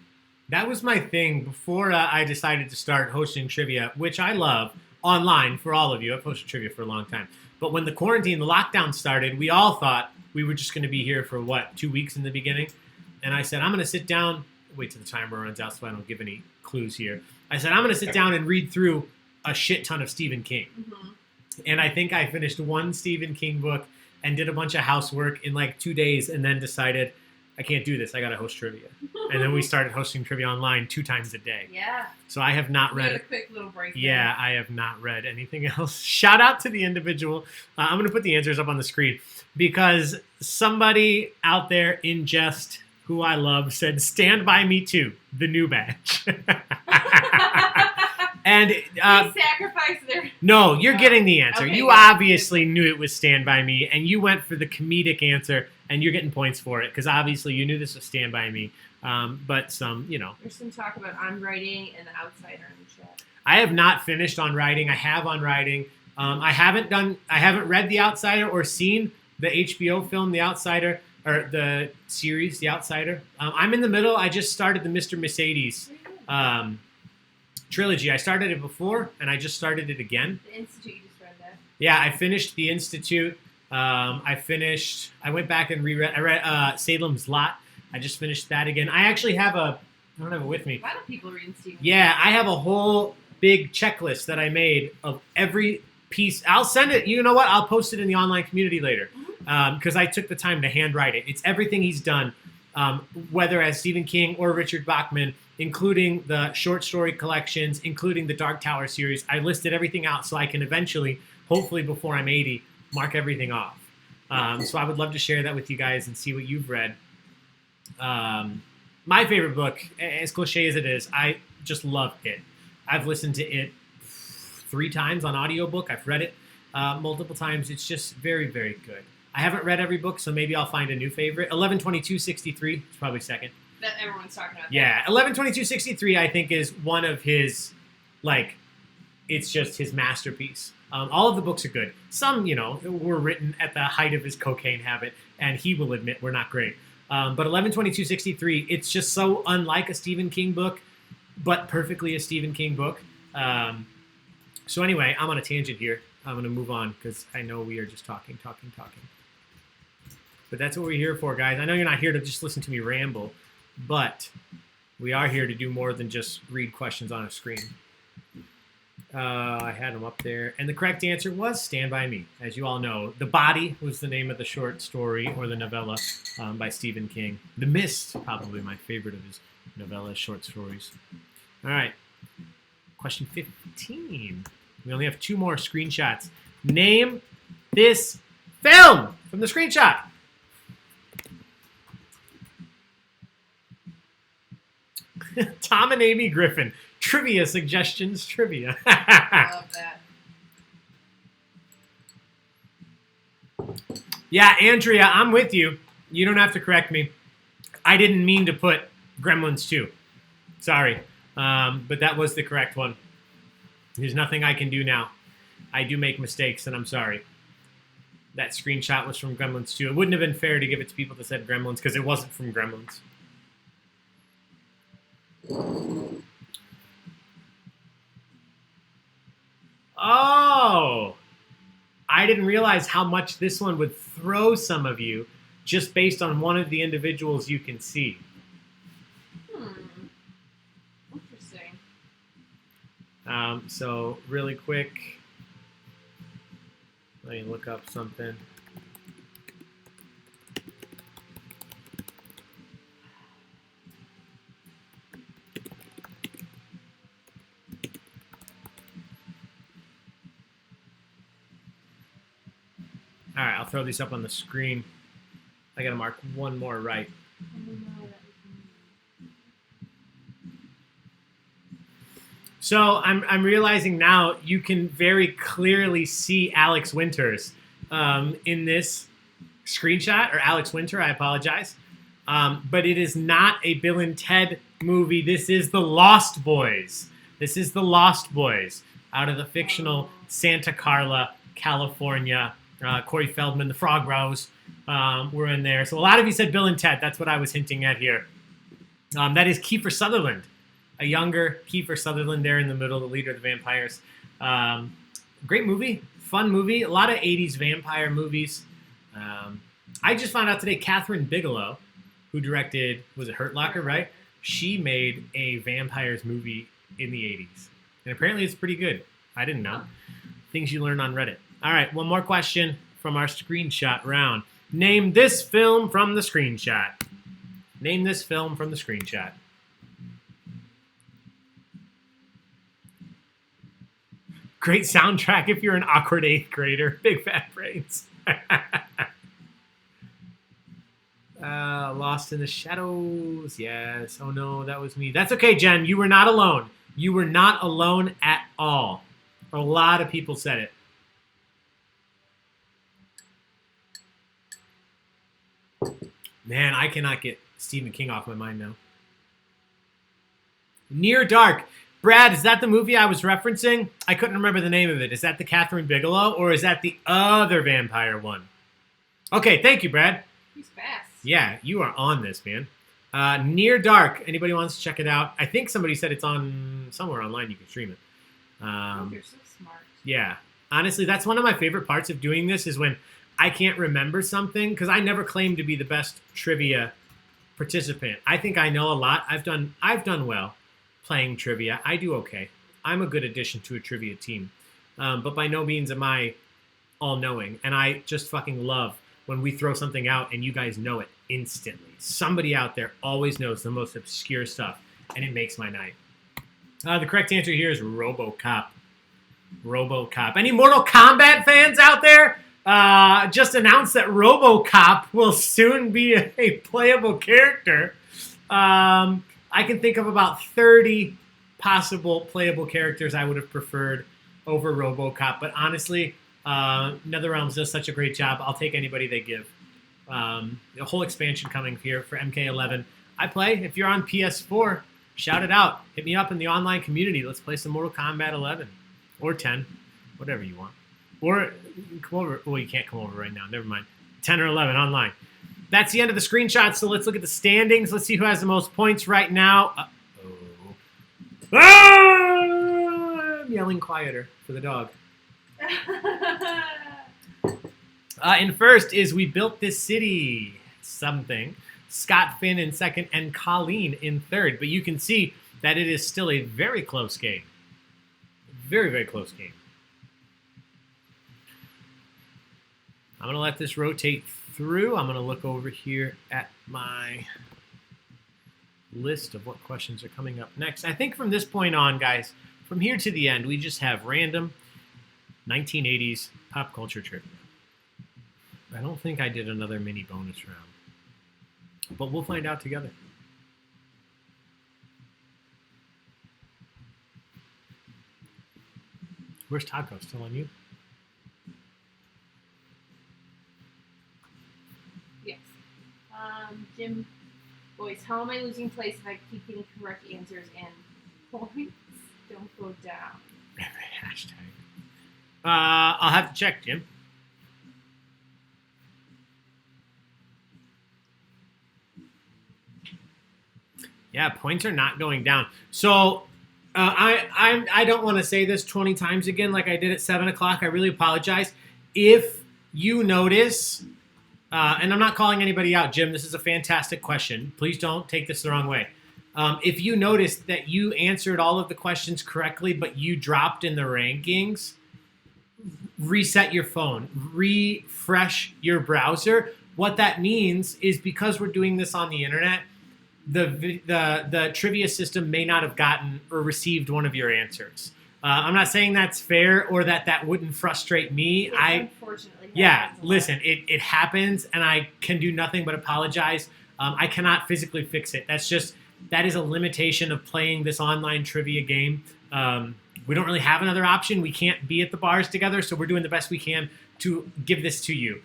That was my thing before I decided to start hosting trivia, which I love, online for all of you. I've hosted trivia for a long time. But when the quarantine, the lockdown started, we all thought we were just going to be here for, 2 weeks in the beginning? And I said, I'm going to sit down. Wait till the timer runs out so I don't give any clues here. I said, I'm going to sit down and read through a shit ton of Stephen King. Mm-hmm. And I think I finished one Stephen King book and did a bunch of housework in like 2 days and then decided, I can't do this. I got to host trivia. And then we started hosting trivia online 2 times a day. Yeah. So I have not read a quick little break. Yeah, I have not read anything else. Shout out to the individual. I'm going to put the answers up on the screen because somebody out there in jest who I love said, Stand By Me Too, The New Batch. And They sacrificed their... No, you're getting the answer. Okay, You good. obviously knew it was Stand By Me, and you went for the comedic answer, and you're getting points for it, because obviously you knew this was Stand By Me. But some, There's some talk about On Writing and The Outsider in the chat. I have not finished On Writing. I have On Writing. I haven't read The Outsider or seen the HBO film The Outsider, or the series The Outsider. I'm in the middle. I just started the Mr. Mercedes trilogy. I started it before, and I just started it again. The Institute, you just read that. Yeah, I finished The Institute. I went back and reread. I read Salem's Lot. I just finished that again. I actually have I don't have it with me. A lot of people read Stephen King. Yeah, I have a whole big checklist that I made of every piece. I'll send it. You know what? I'll post it in the online community later because I took the time to handwrite it. It's everything he's done, whether as Stephen King or Richard Bachman, including the short story collections, including the Dark Tower series. I listed everything out so I can eventually, hopefully before I'm 80, mark everything off. So I would love to share that with you guys and see what you've read. my favorite book, as cliche as it is, I just love it. I've listened to it 3 times on audiobook. I've read it multiple times. It's just very, very good. I haven't read every book, so maybe I'll find a new favorite. 11/22/63 is probably second. That everyone's talking about. Yeah, 11/22/63 I think is one of his, like, it's just his masterpiece. All of the books are good. Some, were written at the height of his cocaine habit, and he will admit were not great. But 11/22/63, it's just so unlike a Stephen King book, but perfectly a Stephen King book. So anyway, I'm on a tangent here. I'm going to move on because I know we are just talking. But that's what we're here for, guys. I know you're not here to just listen to me ramble, but we are here to do more than just read questions on a screen. I had them up there. And the correct answer was Stand By Me. As you all know, The Body was the name of the short story or the novella by Stephen King. The Mist, probably my favorite of his novellas, short stories. All right. Question 15. We only have 2 more screenshots. Name this film from the screenshot. Tom and Amy Griffin. Trivia suggestions, trivia. I love that. Yeah, Andrea, I'm with you. You don't have to correct me. I didn't mean to put Gremlins 2. Sorry. But that was the correct one. There's nothing I can do now. I do make mistakes, and I'm sorry. That screenshot was from Gremlins 2. It wouldn't have been fair to give it to people that said Gremlins because it wasn't from Gremlins. Oh! I didn't realize how much this one would throw some of you just based on one of the individuals you can see. Interesting. So really quick, let me look up something. All right, I'll throw these up on the screen. I gotta mark one more right. So I'm realizing now you can very clearly see Alex Winters in this screenshot, or Alex Winter, I apologize. But it is not a Bill and Ted movie. This is The Lost Boys. This is The Lost Boys out of the fictional Santa Carla, California. Corey Feldman, the Frog Bros were in there. So a lot of you said Bill and Ted. That's what I was hinting at here. That is Kiefer Sutherland. A younger Kiefer Sutherland there in the middle, the leader of the vampires. Great movie. Fun movie. A lot of 80s vampire movies. I just found out today Catherine Bigelow, who directed, was it Hurt Locker, right? She made a vampires movie in the 80s. And apparently it's pretty good. I didn't know. Things you learn on Reddit. All right, one more question from our screenshot round. Name this film from the screenshot. Name this film from the screenshot. Great soundtrack if you're an awkward 8th grader. Big fat brains. Lost in the Shadows. Yes. Oh, no, that was me. That's okay, Jen. You were not alone. You were not alone at all. A lot of people said it. Man, I cannot get Stephen King off my mind now. Near Dark. Brad, is that the movie I was referencing? I couldn't remember the name of it. Is that the Catherine Bigelow, or is that the other vampire one? Okay, thank you, Brad. He's fast. Yeah, you are on this, man. Near Dark. Anybody wants to check it out? I think somebody said it's on somewhere online. You can stream it. You're so smart. Yeah. Honestly, that's one of my favorite parts of doing this is when I can't remember something, because I never claim to be the best trivia participant. I think I know a lot. I've done well playing trivia. I do okay. I'm a good addition to a trivia team. But by no means am I all-knowing. And I just fucking love when we throw something out and you guys know it instantly. Somebody out there always knows the most obscure stuff, and it makes my night. The correct answer here is RoboCop. RoboCop. Any Mortal Kombat fans out there? Just announced that RoboCop will soon be a playable character I can think of about 30 possible playable characters I would have preferred over RoboCop. But honestly, NetherRealms does such a great job. I'll take anybody they give. The whole expansion coming here for MK11. I play. If you're on PS4, shout it out. Hit me up in the online community. Let's play some Mortal Kombat 11 or 10, whatever you want. Or come over. Well, you can't come over right now. Never mind. 10 or 11 online. That's the end of the screenshot. So let's look at the standings. Let's see who has the most points right now. I'm yelling quieter for the dog. In first is We Built This City something. Scott Finn in second and Colleen in third. But you can see that it is still a very close game. Very, very close game. I'm going to let this rotate through. I'm going to look over here at my list of what questions are coming up next. I think from this point on, guys, from here to the end, we just have random 1980s pop culture trivia. I don't think I did another mini bonus round, but we'll find out together. Where's Taco? Still on you? Yes. Jim Boyce, how am I losing place if I keep getting correct answers and points don't go down? Hashtag. I'll have to check, Jim. Yeah, points are not going down. So I don't want to say this 20 times again like I did at 7 o'clock. I really apologize. If you notice, and I'm not calling anybody out, Jim, this is a fantastic question. Please don't take this the wrong way. If you notice that you answered all of the questions correctly, but you dropped in the rankings, reset your phone, refresh your browser. What that means is because we're doing this on the internet, the trivia system may not have gotten or received one of your answers. I'm not saying that's fair or that wouldn't frustrate me. Unfortunately, listen, it happens, and I can do nothing but apologize. I cannot physically fix it. That is a limitation of playing this online trivia game. We don't really have another option. We can't be at the bars together, so we're doing the best we can to give this to you.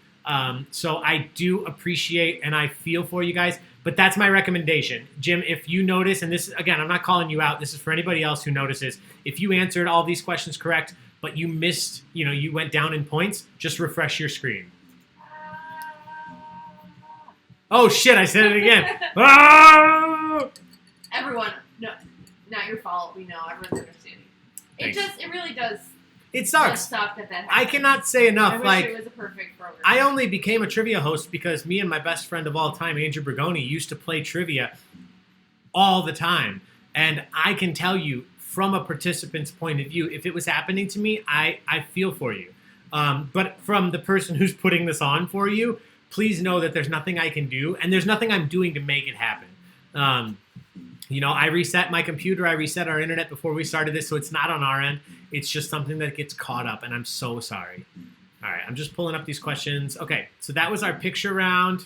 So I do appreciate and I feel for you guys, but that's my recommendation. Jim, if you notice, and this, again, I'm not calling you out. This is for anybody else who notices. If you answered all these questions correct, but you missed, you went down in points, just refresh your screen. Oh, shit, I said it again. Everyone, no, not your fault. We know, everyone's understanding. Thanks. It really does. It sucks. Just suck that happened. I cannot say enough. I wish it was a perfect program. I only became a trivia host because me and my best friend of all time, Andrew Bergoni, used to play trivia all the time. And I can tell you, from a participant's point of view, if it was happening to me, I feel for you. But from the person who's putting this on for you, please know that there's nothing I can do, and there's nothing I'm doing to make it happen. I reset my computer, I reset our internet before we started this, so it's not on our end. It's just something that gets caught up, and I'm so sorry. All right, I'm just pulling up these questions. Okay, so that was our picture round.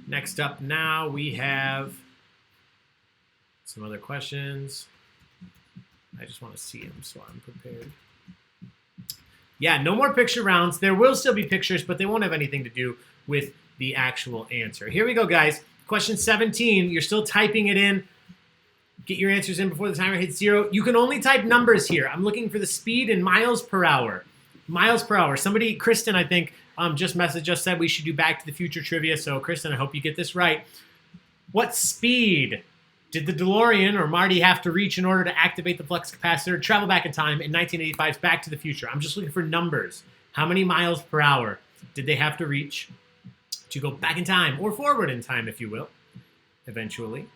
Next up now, we have some other questions. I just want to see them so I'm prepared. Yeah, no more picture rounds. There will still be pictures, but they won't have anything to do with the actual answer. Here we go, guys. Question 17. You're still typing it in. Get your answers in before the timer hits 0. You can only type numbers here. I'm looking for the speed in miles per hour. Miles per hour. Somebody, Kristen, I think, just messaged us, said we should do Back to the Future trivia. So, Kristen, I hope you get this right. What speed did the DeLorean or Marty have to reach in order to activate the flux capacitor, travel back in time in 1985's Back to the Future? I'm just looking for numbers. How many miles per hour did they have to reach to go back in time, or forward in time, if you will, eventually?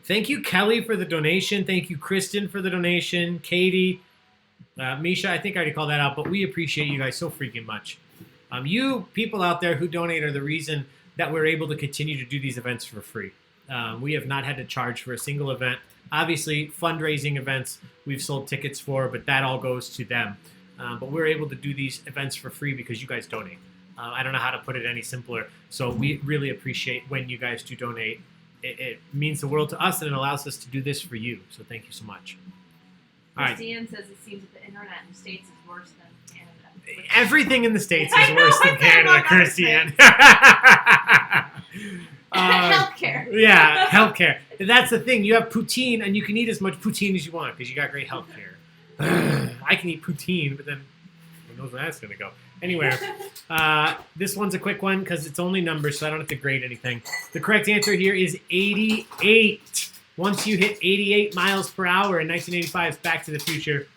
Thank you, Kelly, for the donation. Thank you, Kristen, for the donation. Katie, Misha, I think I already called that out, but we appreciate you guys so freaking much. You people out there who donate are the reason that we're able to continue to do these events for free. We have not had to charge for a single event. Obviously, fundraising events we've sold tickets for, but that all goes to them. But we're able to do these events for free because you guys donate. I don't know how to put it any simpler. So we really appreciate when you guys do donate. It means the world to us, and it allows us to do this for you. So thank you so much. All right. Christiane says it seems that the internet in the States is worse than Canada. Everything in the States I is know, worse than I said Canada, one other Christiane. Healthcare. Yeah, healthcare. That's the thing. You have poutine, and you can eat as much poutine as you want because you got great healthcare. I can eat poutine, but then who knows where that's going to go. Anyway, this one's a quick one because it's only numbers, so I don't have to grade anything. The correct answer here is 88. Once you hit 88 miles per hour in 1985's Back to the Future,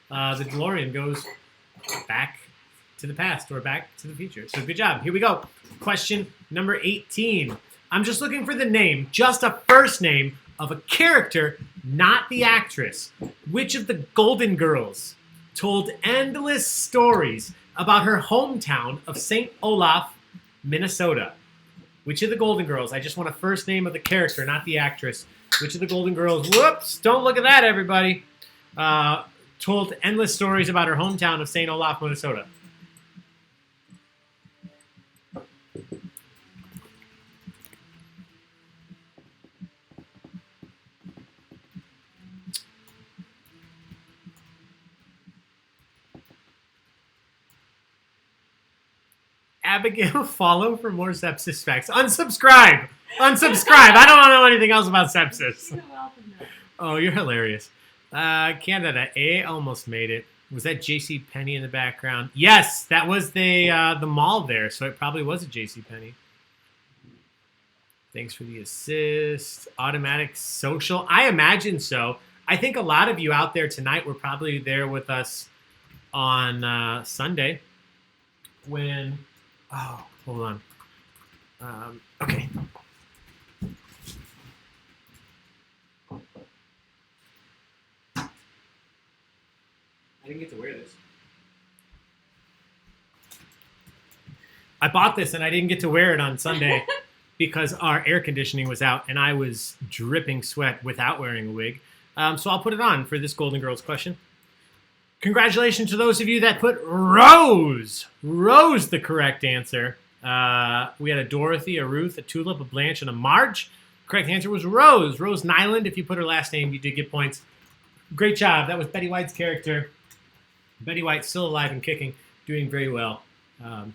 the DeLorean goes back to the past or back to the future. So good job. Here we go. Question number 18. I'm just looking for the name, just a first name of a character, not the actress. Which of the Golden Girls told endless stories about her hometown of St. Olaf, Minnesota? Which of the Golden Girls? I just want a first name of the character, not the actress. Which of the Golden Girls? Whoops! Don't look at that, everybody. Told endless stories about her hometown of St. Olaf, Minnesota. Abigail, follow for more sepsis facts. Unsubscribe. Unsubscribe. I don't want to know anything else about sepsis. Oh, you're hilarious. Canada A almost made it. Was that J.C. Penney in the background? Yes, that was the mall there, so it probably was a J.C. Penney. Thanks for the assist. Automatic social. I imagine so. I think a lot of you out there tonight were probably there with us on Sunday when... Oh, hold on. Okay. I didn't get to wear this. I bought this and I didn't get to wear it on Sunday because our air conditioning was out and I was dripping sweat without wearing a wig. So I'll put it on for this Golden Girls question. Congratulations to those of you that put Rose. Rose, the correct answer. We had a Dorothy, a Ruth, a Tulip, a Blanche, and a Marge. Correct answer was Rose. Rose Nyland. If you put her last name, you did get points. Great job. That was Betty White's character. Betty White still alive and kicking, doing very well.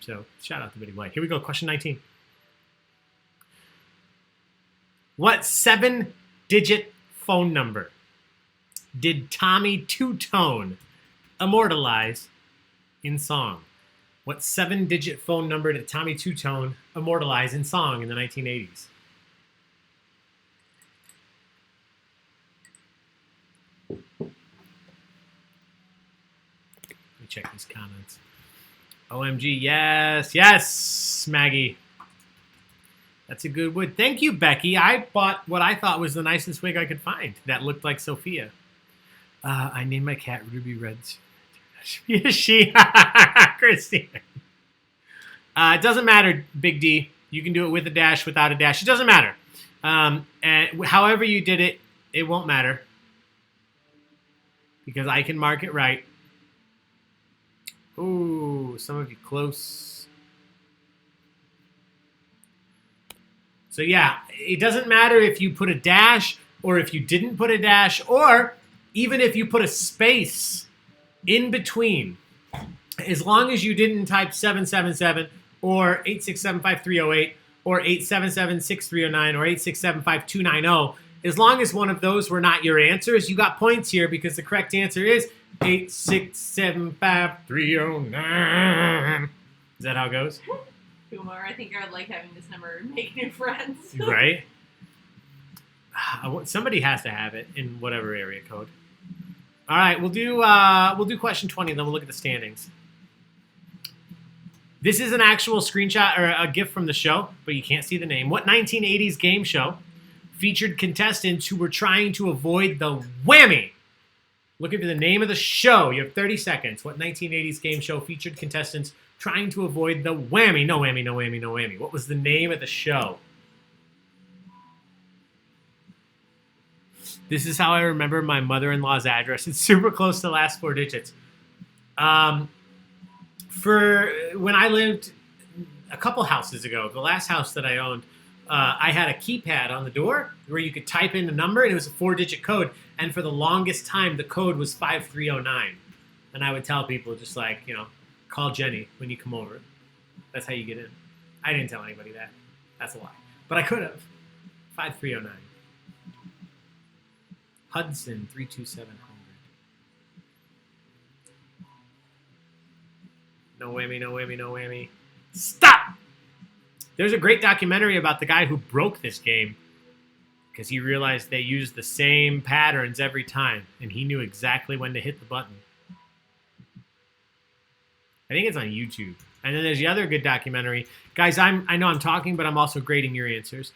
So shout out to Betty White. Here we go. Question 19. What 7-digit phone number did Tommy Two-Tone immortalize in song? What 7-digit phone number did Tommy Two-Tone immortalize in song in the 1980s? Let me check these comments. OMG, yes, yes, Maggie. That's a good wig. Thank you, Becky. I bought what I thought was the nicest wig I could find that looked like Sophia. I named my cat Ruby Reds. She, Christine. It doesn't matter, Big D. You can do it with a dash, without a dash. It doesn't matter. And however you did it, it won't matter because I can mark it right. Ooh, some of you close. So yeah, it doesn't matter if you put a dash or if you didn't put a dash or even if you put a space in between. As long as you didn't type 777 or 8675308 or 8776309 or 8675290, as long as one of those were not your answers, you got points here because the correct answer is 8675309. Is that how it goes? Kumar, I think I would like having this number and make new friends. Right? Somebody has to have it in whatever area code. All right, we'll do question 20, then we'll look at the standings. This is an actual screenshot or a GIF from the show, but you can't see the name. What 1980s game show featured contestants who were trying to avoid the whammy? Looking for the name of the show. You have 30 seconds. What 1980s game show featured contestants trying to avoid the whammy? No whammy, no whammy, no whammy. What was the name of the show? This is how I remember my mother-in-law's address. It's super close to the last 4 digits. For when I lived a couple houses ago, the last house that I owned, I had a keypad on the door where you could type in a number, and it was a 4-digit code. And for the longest time, the code was 5309. And I would tell people just like, call Jenny when you come over. That's how you get in. I didn't tell anybody that. That's a lie. But I could have. 5309. Hudson 32700. No whammy, no whammy, no whammy. Stop! There's a great documentary about the guy who broke this game because he realized they used the same patterns every time, and he knew exactly when to hit the button. I think it's on YouTube. And then there's the other good documentary. Guys, I know I'm talking, but I'm also grading your answers.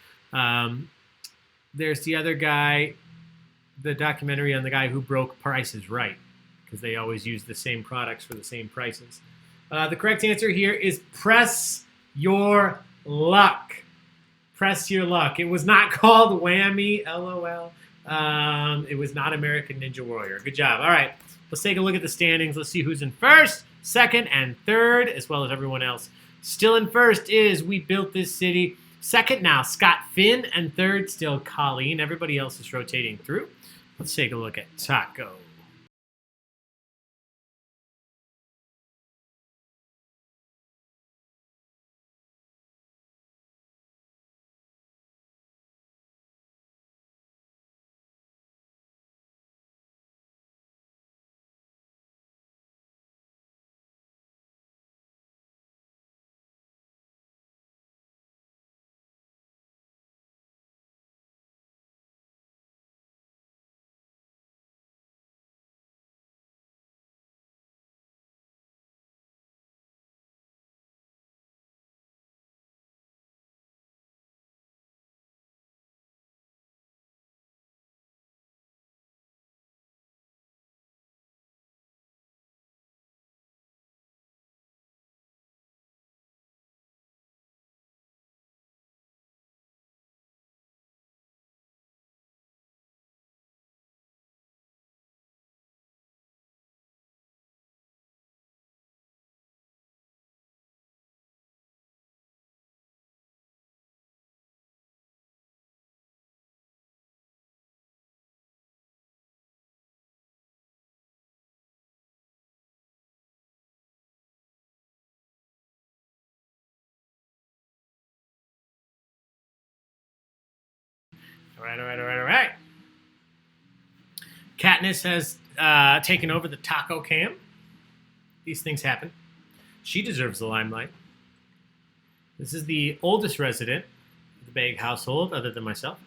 There's the other guy, the documentary on the guy who broke Price is Right, because they always use the same products for the same prices. The correct answer here is press your luck. Press your luck. It was not called Whammy, LOL. It was not American Ninja Warrior. Good job. All right, let's take a look at the standings. Let's see who's in first, second, and third, as well as everyone else. Still in first is We Built This City. Second now, Scott Finn. And third, still Colleen. Everybody else is rotating through. Let's take a look at Taco. All right. Katniss has taken over the taco cam. These things happen. She deserves the limelight. This is the oldest resident of the Baig household, other than myself.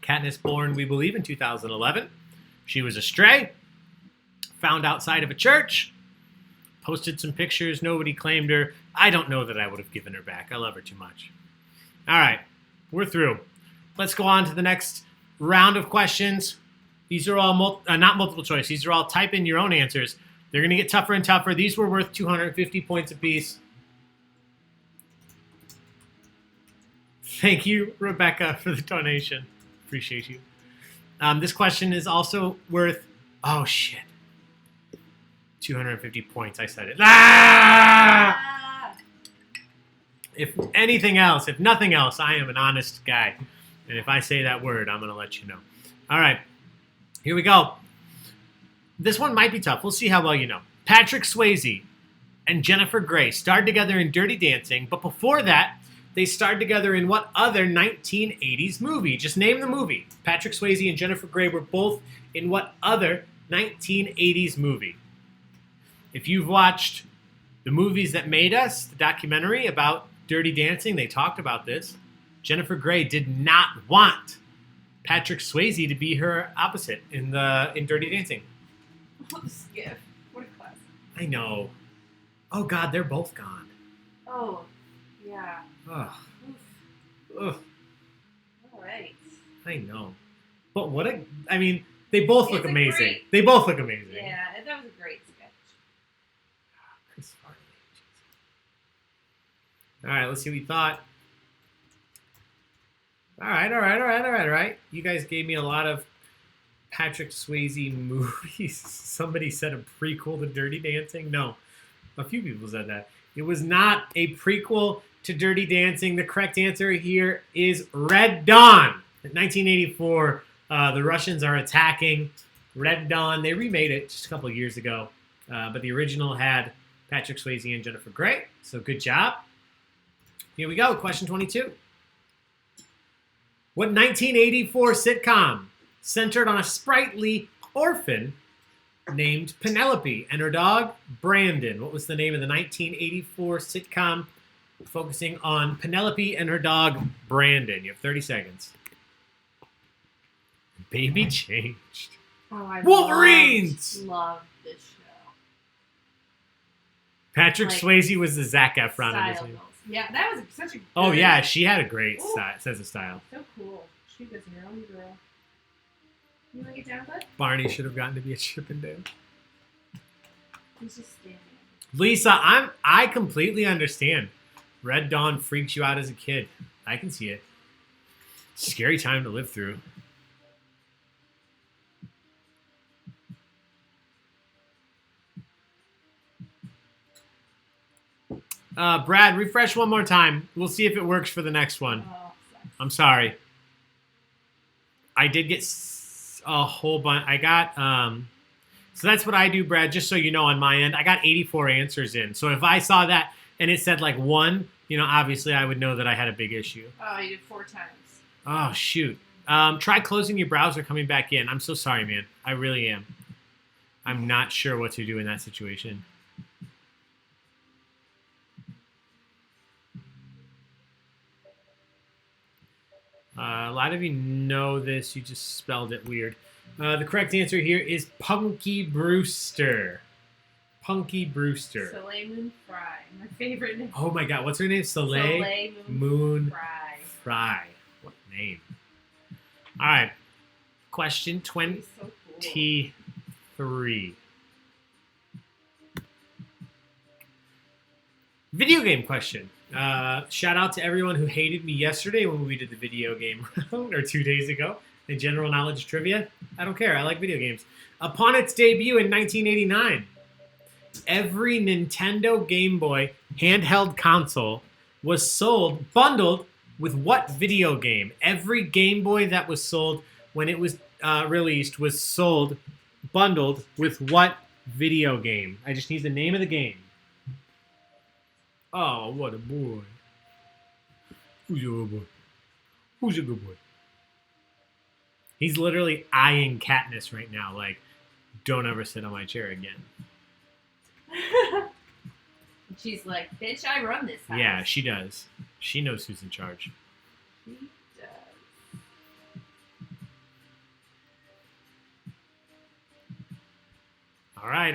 Katniss born, we believe, in 2011. She was a stray, found outside of a church, posted some pictures. Nobody claimed her. I don't know that I would have given her back. I love her too much. All right, we're through. Let's go on to the next round of questions. These are all not multiple choice. These are all type in your own answers. They're going to get tougher and tougher. These were worth 250 points apiece. Thank you, Rebecca, for the donation. Appreciate you. This question is also worth, 250 points. I said it. If anything else, if nothing else, I am an honest guy. And if I say that word, I'm going to let you know. All right. Here we go. This one might be tough. We'll see how well you know. Patrick Swayze and Jennifer Grey starred together in Dirty Dancing, but before that, they starred together in what other 1980s movie? Just name the movie. Patrick Swayze and Jennifer Grey were both in what other 1980s movie? If you've watched The Movies That Made Us, the documentary about Dirty Dancing, they talked about this. Jennifer Grey did not want Patrick Swayze to be her opposite in Dirty Dancing. What a skiff. What a class. I know. Oh, God, they're both gone. Oh, yeah. Ugh. Oof. Ugh. All right. I know. But they both look It's amazing. great. They both look amazing. Yeah, that was a great sketch. Chris Farley. All right, let's see what you thought. All right. You guys gave me a lot of Patrick Swayze movie. Somebody said a prequel to Dirty Dancing. No, a few people said that. It was not a prequel to Dirty Dancing. The correct answer here is Red Dawn. In 1984, the Russians are attacking Red Dawn. They remade it just a couple of years ago, but the original had Patrick Swayze and Jennifer Grey. So good job. Here we go. Question 22. What 1984 sitcom centered on a sprightly orphan named Penelope and her dog Brandon? What was the name of the 1984 sitcom focusing on Penelope and her dog Brandon? You have 30 seconds. Baby changed. Oh, I Wolverines! Love this show. Patrick Like, Swayze was the Zac Efron in this Style movie. goals. Yeah, that was such a good... Oh yeah, she had a great Ooh. sense of style. So cool. She was her own girl. You want to get down, bud? Barney should have gotten to be a Chippendale. He's just standing. Lisa, I completely understand. Red Dawn freaks you out as a kid. I can see it. Scary time to live through. Brad, refresh one more time. We'll see if it works for the next one. Oh, sucks. I'm sorry. I did get a whole bunch. I got, so that's what I do, Brad, just so you know on my end. I got 84 answers in. So if I saw that and it said like 1, obviously I would know that I had a big issue. Oh, you did 4 times. Oh, shoot. Try closing your browser, coming back in. I'm so sorry, man. I really am. I'm not sure what to do in that situation. A lot of you know this. You just spelled it weird. The correct answer here is Punky Brewster. Punky Brewster. Soleil Moon Fry. My favorite name. Oh my God, what's her name? Soleil Moon Fry. Fry. What name? All right. Question She's so cool. 23. Video game question. Shout out to everyone who hated me yesterday when we did the video game round, or 2 days ago, in general knowledge trivia. I don't care. I like video games. Upon its debut in 1989, every Nintendo Game Boy handheld console was sold bundled with what video game? Every Game Boy that was sold when it was released was sold bundled with what video game? I just need the name of the game. Oh, what a boy. Who's your good boy? Who's your good boy? He's literally eyeing Katniss right now, like, don't ever sit on my chair again. She's like, bitch, I run this house. Yeah, she does. She knows who's in charge. She does. All right.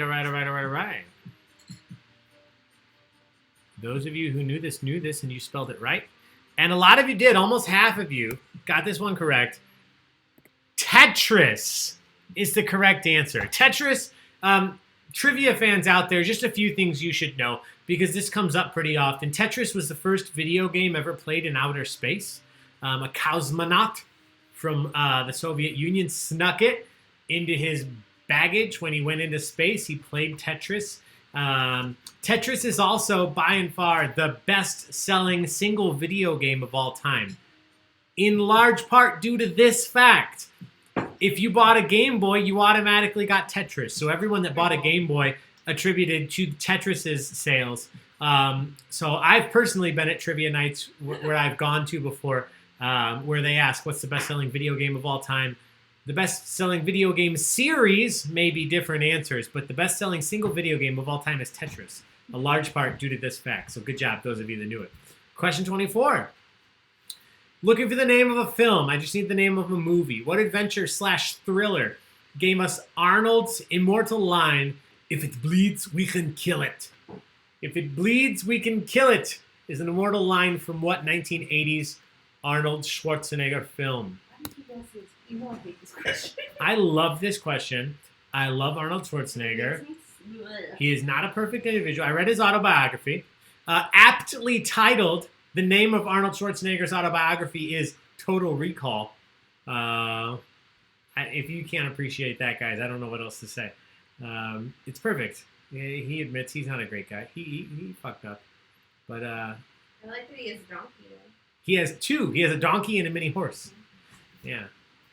Those of you who knew this, and you spelled it right. And a lot of you did. Almost half of you got this one correct. Tetris is the correct answer. Tetris, trivia fans out there, just a few things you should know, because this comes up pretty often. Tetris was the first video game ever played in outer space. A cosmonaut from the Soviet Union snuck it into his baggage when he went into space. He played Tetris. Tetris is also, by and far, the best-selling single video game of all time. In large part due to this fact. If you bought a Game Boy, you automatically got Tetris. So everyone that bought a Game Boy attributed to Tetris's sales. So I've personally been at trivia nights where I've gone to before, where they ask, what's the best-selling video game of all time? The best-selling video game series may be different answers, but the best-selling single video game of all time is Tetris, a large part due to this fact. So good job, those of you that knew it. Question 24. Looking for the name of a film. I just need the name of a movie. What adventure/thriller gave us Arnold's immortal line, "If it bleeds, we can kill it"? If it bleeds, we can kill it is an immortal line from what 1980s Arnold Schwarzenegger film? Why did you guys say this? You know I hate this question. I love this question. I love Arnold Schwarzenegger. He is not a perfect individual. I read his autobiography. Aptly titled, the name of Arnold Schwarzenegger's autobiography is Total Recall. I If you can't appreciate that, guys, I don't know what else to say. It's perfect. He admits he's not a great guy. He fucked up. But I like that he has a donkey. he has two. He has a donkey and a mini horse. Yeah.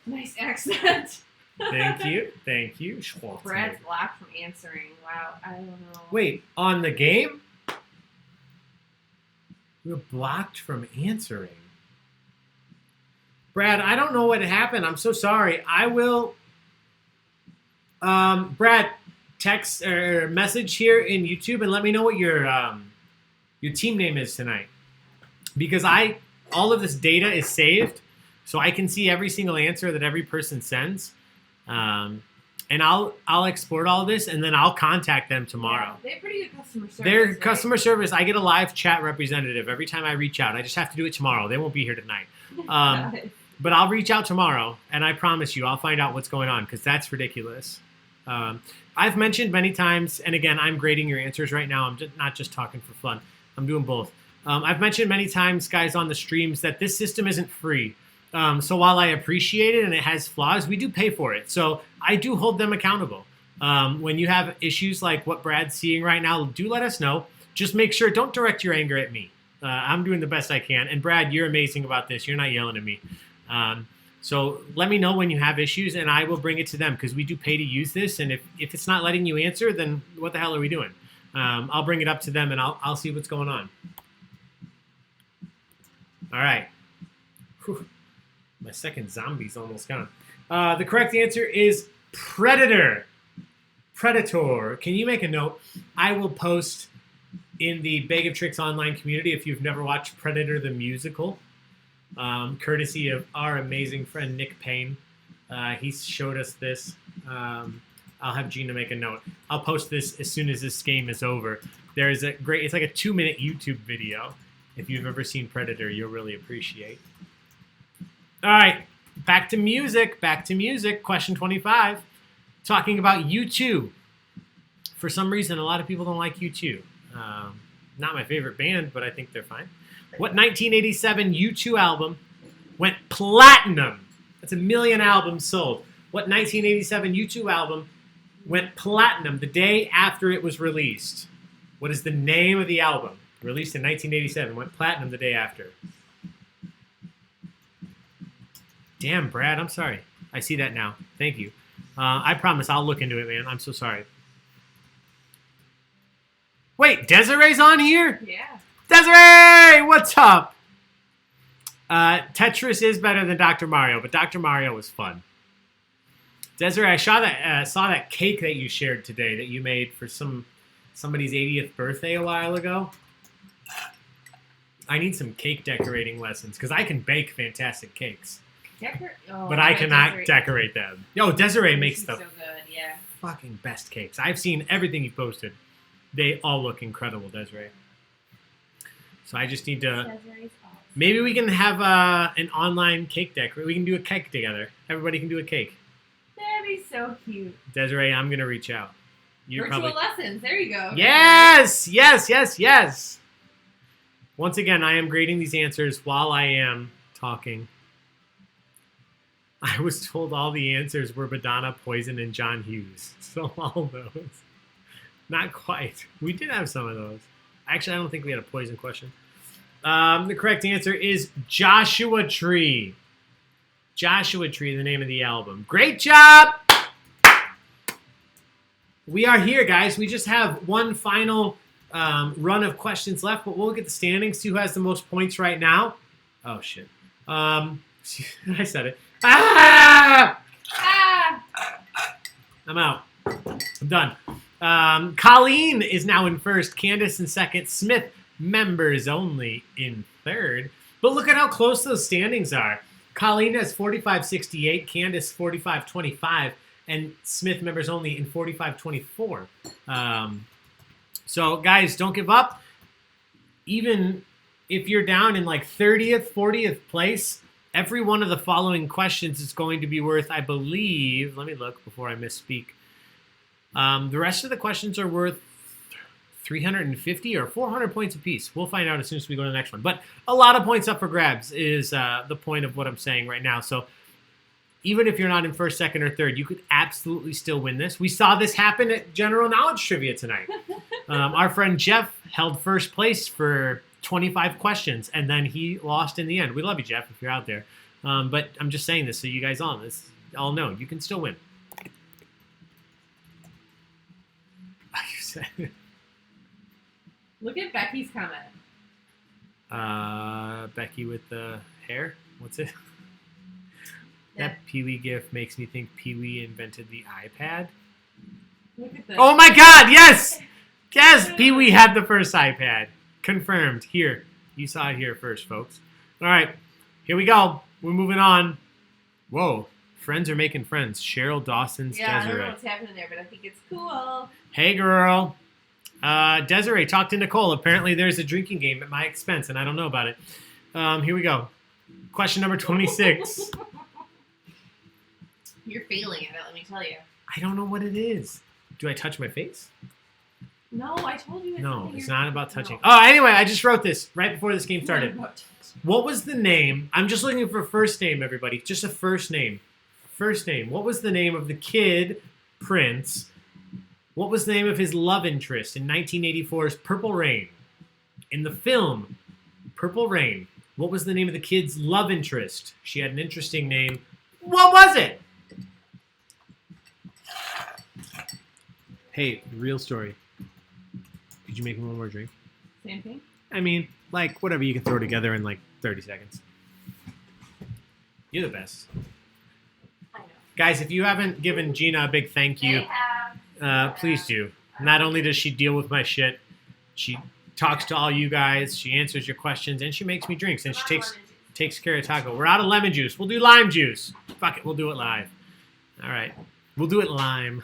Nice accent. Thank you. Thank you. Schwartz. Brad's blocked from answering. Wow, I don't know. Wait, on the game? We're blocked from answering. Brad, I don't know what happened. I'm so sorry. I will... Brad, text or message here in YouTube and let me know what your team name is tonight. Because all of this data is saved, so I can see every single answer that every person sends. And I'll export all this and then I'll contact them tomorrow. Yeah, they have pretty good customer service. Their right? customer service, I get a live chat representative every time I reach out. I just have to do it tomorrow. They won't be here tonight. But I'll reach out tomorrow, and I promise you I'll find out what's going on because that's ridiculous. I've mentioned many times, and again, I'm grading your answers right now. I'm not just talking for fun. I'm doing both. I've mentioned many times, guys, on the streams that this system isn't free. So while I appreciate it and it has flaws, we do pay for it. So I do hold them accountable. When you have issues like what Brad's seeing right now, do let us know. Just make sure, don't direct your anger at me. I'm doing the best I can. And Brad, you're amazing about this. You're not yelling at me. So let me know when you have issues and I will bring it to them because we do pay to use this. And if it's not letting you answer, then what the hell are we doing? I'll bring it up to them and I'll see what's going on. All right. Whew. My second zombie's almost gone. The correct answer is Predator. Predator. Can you make a note? I will post in the Baig of Tricks online community if you've never watched Predator the musical, courtesy of our amazing friend Nick Payne. He showed us this. I'll have Gina make a note. I'll post this as soon as this game is over. There is it's like a 2-minute YouTube video. If you've ever seen Predator, you'll really appreciate. All right, back to music. Question 25. Talking about U2. For some reason, a lot of people don't like U2. Not my favorite band, but I think they're fine. What 1987 U2 album went platinum? That's 1 million albums sold. What 1987 U2 album went platinum the day after it was released? What is the name of the album? Released in 1987, went platinum the day after. Damn, Brad, I'm sorry. I see that now. Thank you. I promise I'll look into it, man. I'm so sorry. Wait, Desiree's on here? Yeah. Desiree, what's up? Tetris is better than Dr. Mario, but Dr. Mario was fun. Desiree, I saw that cake that you shared today that you made for somebody's 80th birthday a while ago. I need some cake decorating lessons because I can bake fantastic cakes. But I cannot decorate them. Yo, Desiree makes the so good, yeah. fucking best cakes. I've seen everything you've posted. They all look incredible, Desiree. So I just need to... Desiree's awesome. Maybe we can have an online cake decorate. We can do a cake together. Everybody can do a cake. That'd be so cute. Desiree, I'm going to reach out. Virtual lessons. There you go. Yes! Yes, yes, yes! Once again, I am grading these answers while I am talking. I was told all the answers were Madonna, Poison, and John Hughes. So all those. Not quite. We did have some of those. Actually, I don't think we had a Poison question. The correct answer is Joshua Tree. Joshua Tree, the name of the album. Great job! We are here, guys. We just have one final run of questions left, but we'll get the standings. See who has the most points right now. Oh, shit. I said it. Ah! I'm out. I'm done. Colleen is now in first. Candace in second. Smith, members only, in third. But look at how close those standings are. Colleen has 45.68. Candace 45.25. And Smith, members only, in 45.24. So, guys, don't give up. Even if you're down in like 30th, 40th place, every one of the following questions is going to be worth, I believe, let me look before I misspeak. The rest of the questions are worth 350 or 400 points apiece. We'll find out as soon as we go to the next one. But a lot of points up for grabs is the point of what I'm saying right now. So even if you're not in first, second, or third, you could absolutely still win this. We saw this happen at General Knowledge Trivia tonight. Our friend Jeff held first place for 25 questions, and then he lost in the end. We love you, Jeff, if you're out there. But I'm just saying this so you guys all know you can still win. Like you said. Look at Becky's comment. Becky with the hair. What's it? Yeah. That Pee-wee gif makes me think Pee-wee invented the iPad. Look at this. Oh my God! Yes, yes. Pee-wee had the first iPad. Confirmed. Here, you saw it here first, folks. All right, here we go. We're moving on. Whoa, friends are making friends. Cheryl Dawson's Yeah, I don't know Desiree. what's happening there, but I think it's cool. Hey, girl. Desiree, talk to Nicole. Apparently, there's a drinking game at my expense, and I don't know about it. Here we go. Question number 26. You're failing at it, let me tell you. I don't know what it is. Do I touch my face? No, I told you. No, it's your- not about touching. No. Oh, anyway, I just wrote this right before this game It's not started. about touching. What was the name? I'm just looking for first name, everybody. Just a first name. First name. What was the name of the kid, Prince? What was the name of his love interest in 1984's Purple Rain? In the film, Purple Rain, what was the name of the kid's love interest? She had an interesting name. What was it? Hey, real story. Could you make me one more drink? Same thing? I mean, like, whatever you can throw together in like 30 seconds. You're the best. I know. Guys, if you haven't given Gina a big thank you, They have. please do. Not only does she deal with my shit, she talks to all you guys, she answers your questions, and she makes me drinks, and she takes care of Taco. We're out of lemon juice. We'll do lime juice. Fuck it, we'll do it live. All right. We'll do it lime.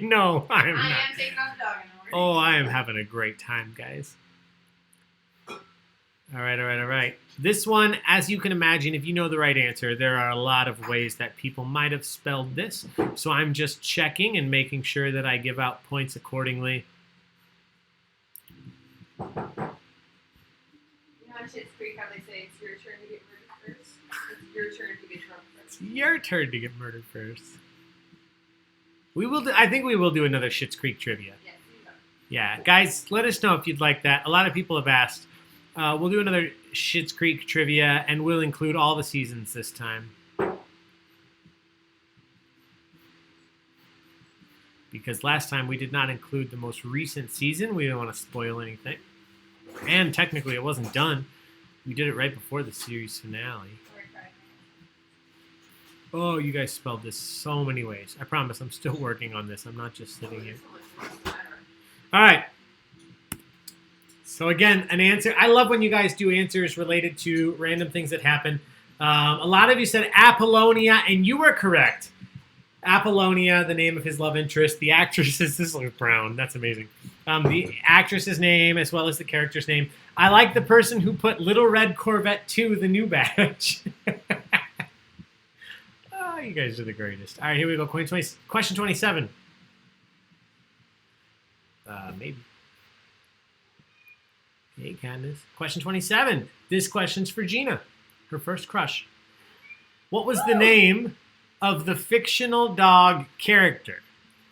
No, I'm not. I am taking off the dog in order. Oh, I am having a great time, guys. All right. This one, as you can imagine, if you know the right answer, there are a lot of ways that people might have spelled this. So I'm just checking and making sure that I give out points accordingly. You know on Schitt's Creek how they say it's your turn to get murdered first? It's your turn to get drunk first. It's your turn to get murdered first. I think we will do another Schitt's Creek trivia. Yes, you go. Yeah, guys, let us know if you'd like that. A lot of people have asked. We'll do another Schitt's Creek trivia, and we'll include all the seasons this time. Because last time we did not include the most recent season. We didn't want to spoil anything. And technically it wasn't done. We did it right before the series finale. Oh, you guys spelled this so many ways. I promise I'm still working on this. I'm not just sitting here. All right. So again, an answer. I love when you guys do answers related to random things that happen. A lot of you said Apollonia, and you were correct. Apollonia, the name of his love interest. The actress is this looks brown. That's amazing. The actress's name as well as the character's name. I like the person who put Little Red Corvette 2, the new badge. Oh, you guys are the greatest. All right, here we go. Question 27. Maybe. Hey, Candace. Question 27. This question's for Gina, her first crush. What was the name of the fictional dog character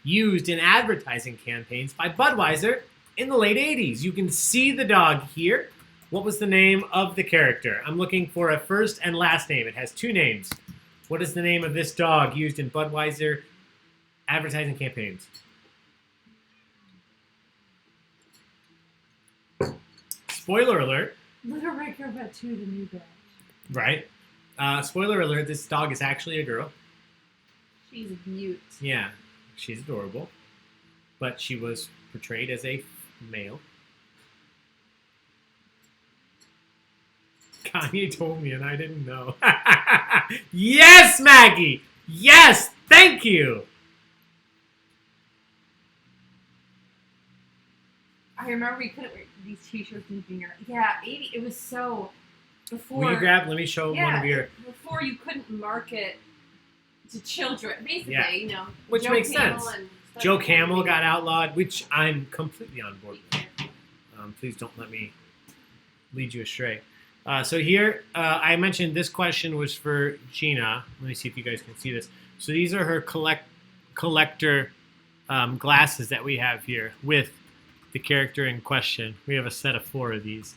used in advertising campaigns by Budweiser in the late 80s? You can see the dog here. What was the name of the character? I'm looking for a first and last name. It has two names. What is the name of this dog used in Budweiser advertising campaigns? Spoiler alert. Little Red Corvette 2, the new badge. Right. Spoiler alert, this dog is actually a girl. She's a beaut. Yeah, she's adorable. But she was portrayed as a male. Kanye told me and I didn't know. Yes, Maggie! Yes! Thank you! I remember we couldn't wear these t-shirts in junior. Yeah, 80. It was so before. Will you grab? Let me show one of your. Before you couldn't market to children, basically. Yeah. You know, Which Joe makes Camel sense. and stuff Joe like Camel that. got outlawed, which I'm completely on board with. Please don't let me lead you astray. So here, I mentioned this question was for Gina. Let me see if you guys can see this. So these are her collector glasses that we have here with the character in question. We have a set of 4 of these.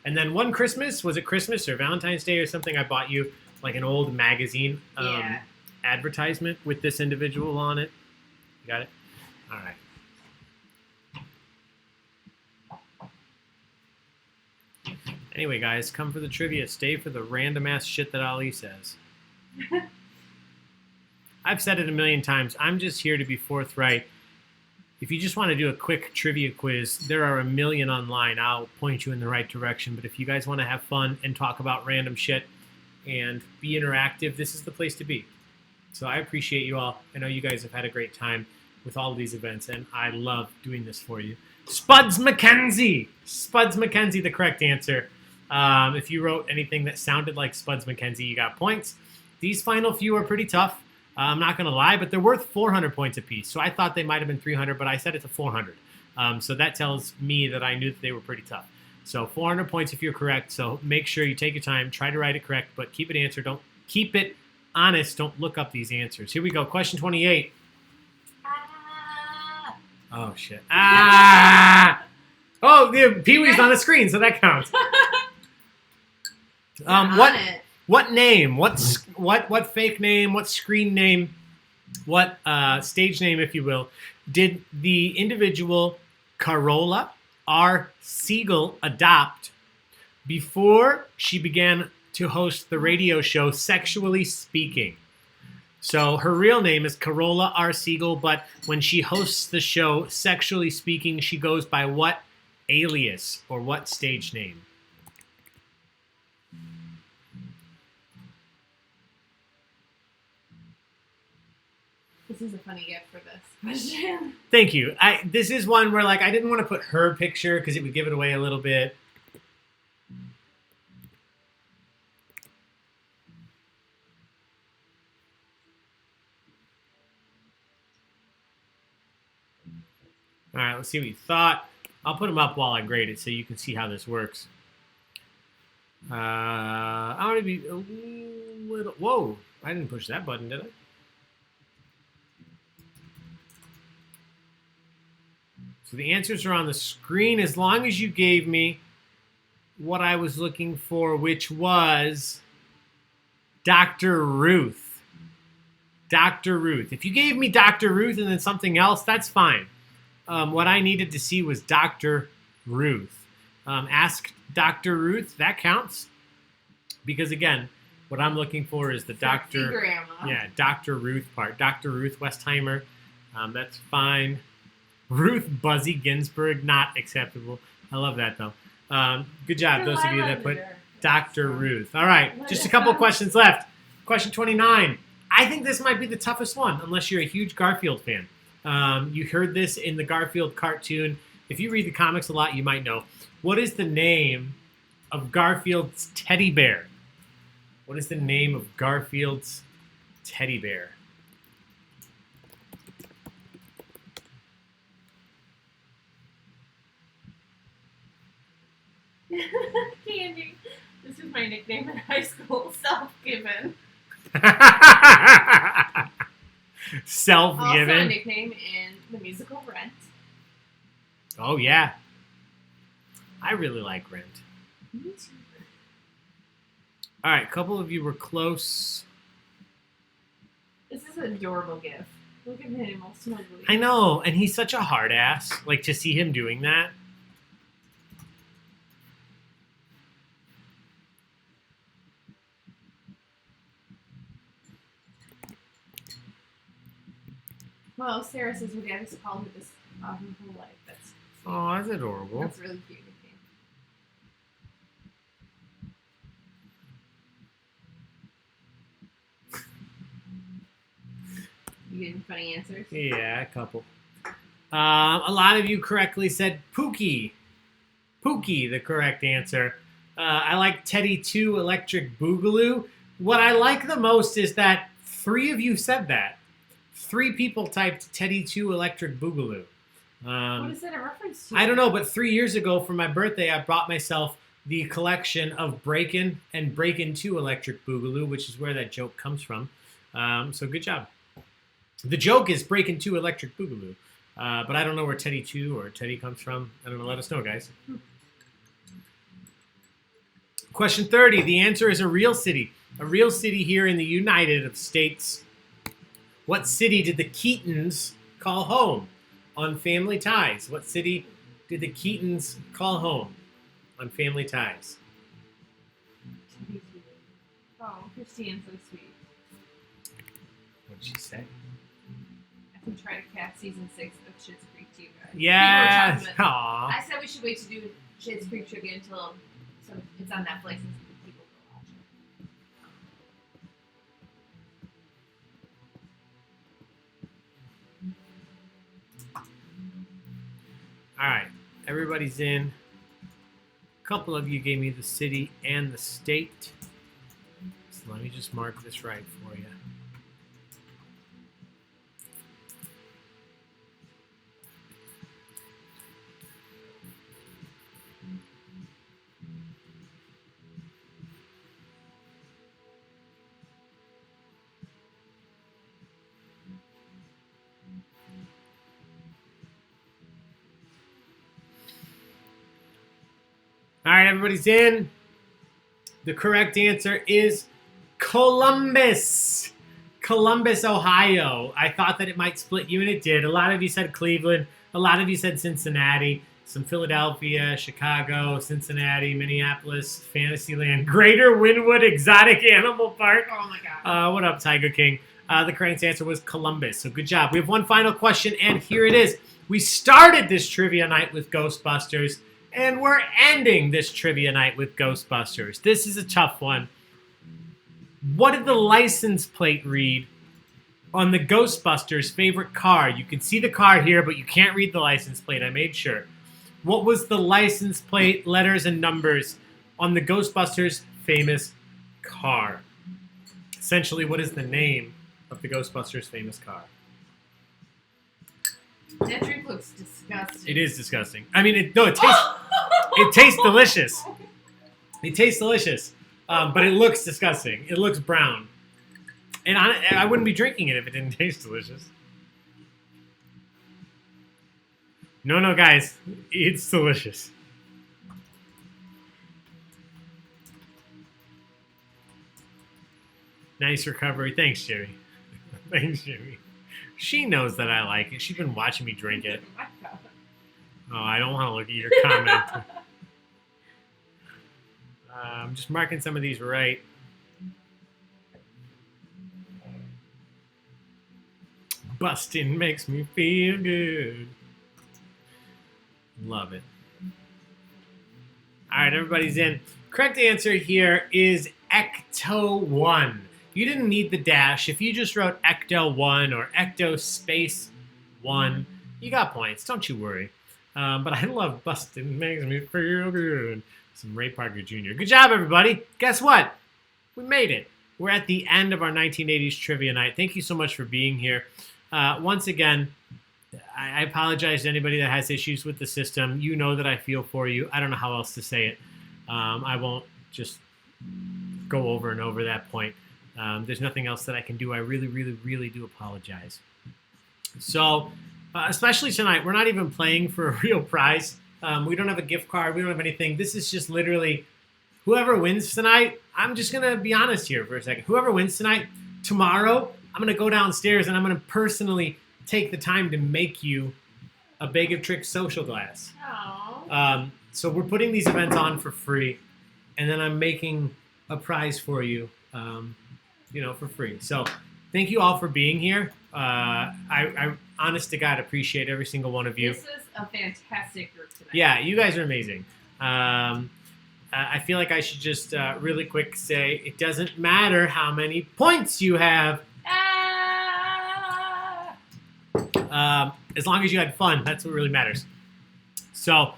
And then one Christmas, was it Christmas or Valentine's Day or something? I bought you like an old magazine advertisement with this individual on it. You got it? All right. Anyway, guys, come for the trivia. Stay for the random ass shit that Ali says. I've said it a million times. I'm just here to be forthright. If you just want to do a quick trivia quiz, there are a million online. I'll point you in the right direction. But if you guys want to have fun and talk about random shit and be interactive, this is the place to be. So I appreciate you all. I know you guys have had a great time with all of these events, and I love doing this for you. Spuds McKenzie. Spuds McKenzie, the correct answer. If you wrote anything that sounded like Spuds McKenzie, you got points. These final few are pretty tough. I'm not going to lie, but they're worth 400 points apiece. So I thought they might have been 300, but I said it's a 400. So that tells me that I knew that they were pretty tough. So 400 points if you're correct. So make sure you take your time, try to write it correct, but keep it answered. Don't keep it honest. Don't look up these answers. Here we go. Question 28. Oh shit. Oh, Pee-wee's on the screen, so that counts. What name? What fake name? What screen name? What stage name, if you will, did the individual Carola R. Siegel adopt before she began to host the radio show Sexually Speaking? So her real name is Carola R. Siegel, but when she hosts the show Sexually Speaking, she goes by what alias or what stage name? This is a funny gift for this question. Thank you. This is one where I didn't want to put her picture because it would give it away a little bit. All right, let's see what you thought. I'll put them up while I grade it so you can see how this works. I want to be a little... Whoa, I didn't push that button, did I? So the answers are on the screen as long as you gave me what I was looking for, which was Dr. Ruth. Dr. Ruth. If you gave me Dr. Ruth and then something else, that's fine. What I needed to see was Dr. Ruth. Ask Dr. Ruth, that counts. Because again, what I'm looking for is the Dr. Grandma. Yeah, Dr. Ruth part. Dr. Ruth Westheimer, that's fine. Ruth Buzzy Ginsburg, not acceptable. I love that though. Good job, those of you that put Dr. Ruth. All right, just a couple questions left. Question 29. I think this might be the toughest one, unless you're a huge Garfield fan. You heard this in the Garfield cartoon. If you read the comics a lot, you might know. What is the name of Garfield's teddy bear? What is the name of Garfield's teddy bear? Candy. This was my nickname in high school. Self-given. Self-given. Also a nickname in the musical Rent. Oh, yeah. I really like Rent. Me too. All right, a couple of you were close. This is an adorable gift. Look at him, all snuggly. I know, and he's such a hard ass. To see him doing that. Well, Sarah says her dad has called her this her whole life. That's Oh, that's adorable. That's really cute nickname. You getting funny answers? Yeah, a couple. A lot of you correctly said Pookie. Pookie, the correct answer. I like Teddy 2 Electric Boogaloo. What I like the most is that 3 of you said that. 3 people typed Teddy 2 Electric Boogaloo. What is that a reference to? I don't know, but 3 years ago for my birthday, I bought myself the collection of Breakin' and Breakin' 2 Electric Boogaloo, which is where that joke comes from. So good job. The joke is Breakin' 2 Electric Boogaloo. But I don't know where Teddy 2 or Teddy comes from. I don't know. Let us know, guys. Question 30. The answer is a real city. A real city here in the United States. What city did the Keatons call home on Family Ties? What city did the Keatons call home on Family Ties? Oh, Christine's so sweet. What did she say? I can try to cast season 6 of Schitt's Creek to you guys. Yes. People were talking about- Aww. I said we should wait to do Schitt's Creek trivia until it's on Netflix and people go watch it. All right. Everybody's in. A couple of you gave me the city and the state. So let me just mark this right for you. All right, everybody's in. The correct answer is Columbus. Columbus, Ohio. I thought that it might split you, and it did. A lot of you said Cleveland. A lot of you said Cincinnati. Some Philadelphia, Chicago, Cincinnati, Minneapolis, Fantasyland, Greater Wynwood Exotic Animal Park. Oh my god. What up, Tiger King? The correct answer was Columbus. So good job. We have one final question, and here it is. We started this trivia night with Ghostbusters. And we're ending this trivia night with Ghostbusters. This is a tough one. What did the license plate read on the Ghostbusters' favorite car? You can see the car here, but you can't read the license plate. I made sure. What was the license plate, letters, and numbers on the Ghostbusters' famous car? Essentially, what is the name of the Ghostbusters' famous car? That drink looks disgusting. It is disgusting. I mean, it tastes delicious. It tastes delicious, but it looks disgusting. It looks brown. And I wouldn't be drinking it if it didn't taste delicious. No, guys. It's delicious. Nice recovery. Thanks, Jerry. Thanks, Jerry. She knows that I like it. She's been watching me drink it. Oh, I don't want to look at your comment. I'm just marking some of these right. Busting makes me feel good. Love it. All right, everybody's in. Correct answer here is Ecto-1. You didn't need the dash. If you just wrote Ecto-1 or Ecto space 1, you got points. Don't you worry. But I love busting makes me feel good. Some Ray Parker Jr. Good job, everybody. Guess what? We made it. We're at the end of our 1980s trivia night. Thank you so much for being here. Once again, I apologize to anybody that has issues with the system. You know that I feel for you. I don't know how else to say it. I won't just go over and over that point. There's nothing else that I can do. I really, really, really do apologize. So, especially tonight, we're not even playing for a real prize. We don't have a gift card. We don't have anything. This is just literally whoever wins tonight. I'm just going to be honest here for a second. Whoever wins tonight, tomorrow, I'm going to go downstairs and I'm going to personally take the time to make you a Baig of Tricks social glass. So we're putting these events on for free, and then I'm making a prize for you, for free. So thank you all for being here. I honest to God, appreciate every single one of you. This is a fantastic group tonight. Yeah, you guys are amazing. I feel like I should just really quick say it doesn't matter how many points you have. As long as you had fun, that's what really matters. So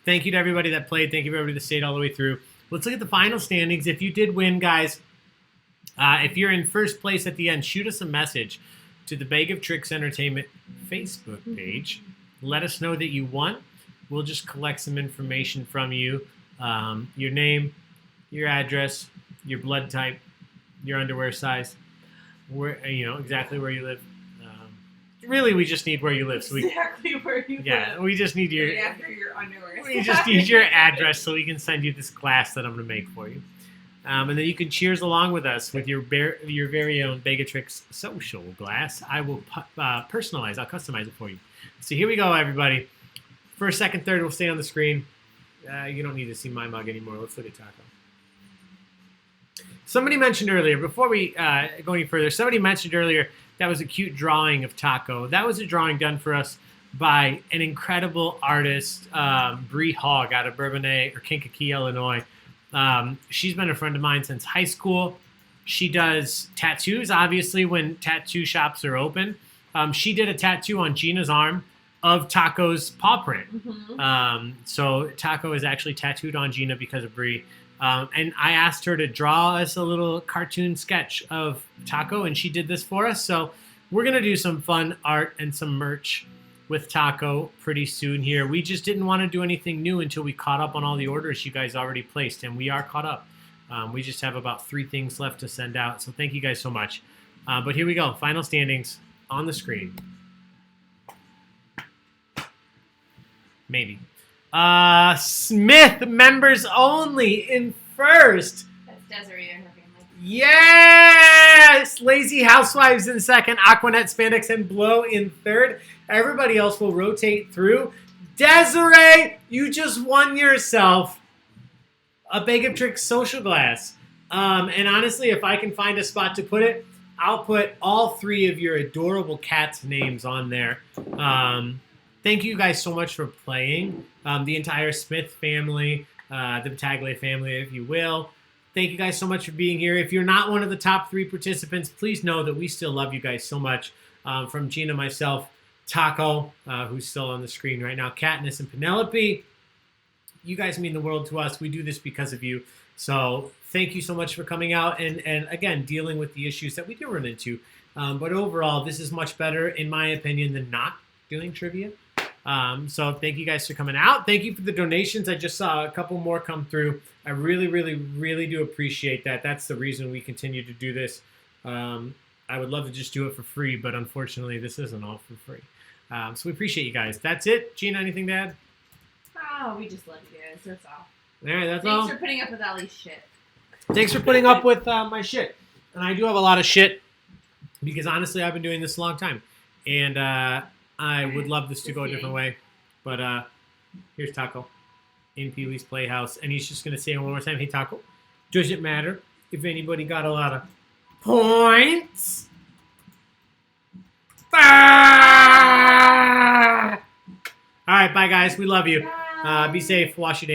thank you to everybody that played. Thank you to everybody that stayed all the way through. Let's look at the final standings. If you did win, guys, if you're in first place at the end, shoot us a message to the Baig of Tricks Entertainment Facebook page. Let us know that you won. We'll just collect some information from you Your name, your address, your blood type, your underwear size, exactly where you live. Really, we just need where you live. So Exactly where you live. We just need your. Right after your underwear. We just need your address so we can send you this glass that I'm going to make for you. And then you can cheers along with us with your very own Baig-o-tricks social glass. I will personalize, I'll customize it for you. So here we go, everybody. First, second, third will stay on the screen. You don't need to see my mug anymore. Let's look at Taco. Somebody mentioned earlier, before we go any further, somebody mentioned earlier that was a cute drawing of Taco. That was a drawing done for us by an incredible artist, Bree Hogg, out of Bourbonnais or Kankakee, Illinois. She's been a friend of mine since high school. She does tattoos, obviously, when tattoo shops are open. She did a tattoo on Gina's arm of Taco's paw print. Mm-hmm. So Taco is actually tattooed on Gina because of Bree. And I asked her to draw us a little cartoon sketch of Taco, and she did this for us. So we're going to do some fun art and some merch with Taco pretty soon here. We just didn't want to do anything new until we caught up on all the orders you guys already placed, and we are caught up. We just have about 3 things left to send out, so thank you guys so much. But here we go. Final standings on the screen. Maybe. Smith, members only, in first. That's Desiree and her family. Yes! Lazy Housewives in second. Aquanet, Spandex, and Blow in third. Everybody else will rotate through. Desiree, you just won yourself a Baig-o-tricks social glass. And honestly, if I can find a spot to put it, I'll put all 3 of your adorable cats' names on there. Thank you guys so much for playing. The entire Smith family, the Battaglia family, if you will. Thank you guys so much for being here. If you're not one of the top 3 participants, please know that we still love you guys so much. From Gina, myself, Taco, who's still on the screen right now, Katniss, and Penelope. You guys mean the world to us. We do this because of you. So thank you so much for coming out and again, dealing with the issues that we do run into. But overall, this is much better, in my opinion, than not doing trivia. So thank you guys for coming out. Thank you for the donations. I just saw a couple more come through. I really, really, really do appreciate that. That's the reason we continue to do this. I would love to just do it for free, but unfortunately, this isn't all for free. So we appreciate you guys. That's it. Gina, anything to add? Oh, we just love you guys. That's all. All right, that's Thanks all. for putting up with Ellie's shit. Thanks for putting up with my shit. And I do have a lot of shit because honestly, I've been doing this a long time. And I would love this to go a different way. But here's Taco in Pee-wee's Playhouse. And he's just going to say it one more time. Hey, Taco, does it matter if anybody got a lot of points? Ah! All right, bye, guys. We love you. Be safe. Wash your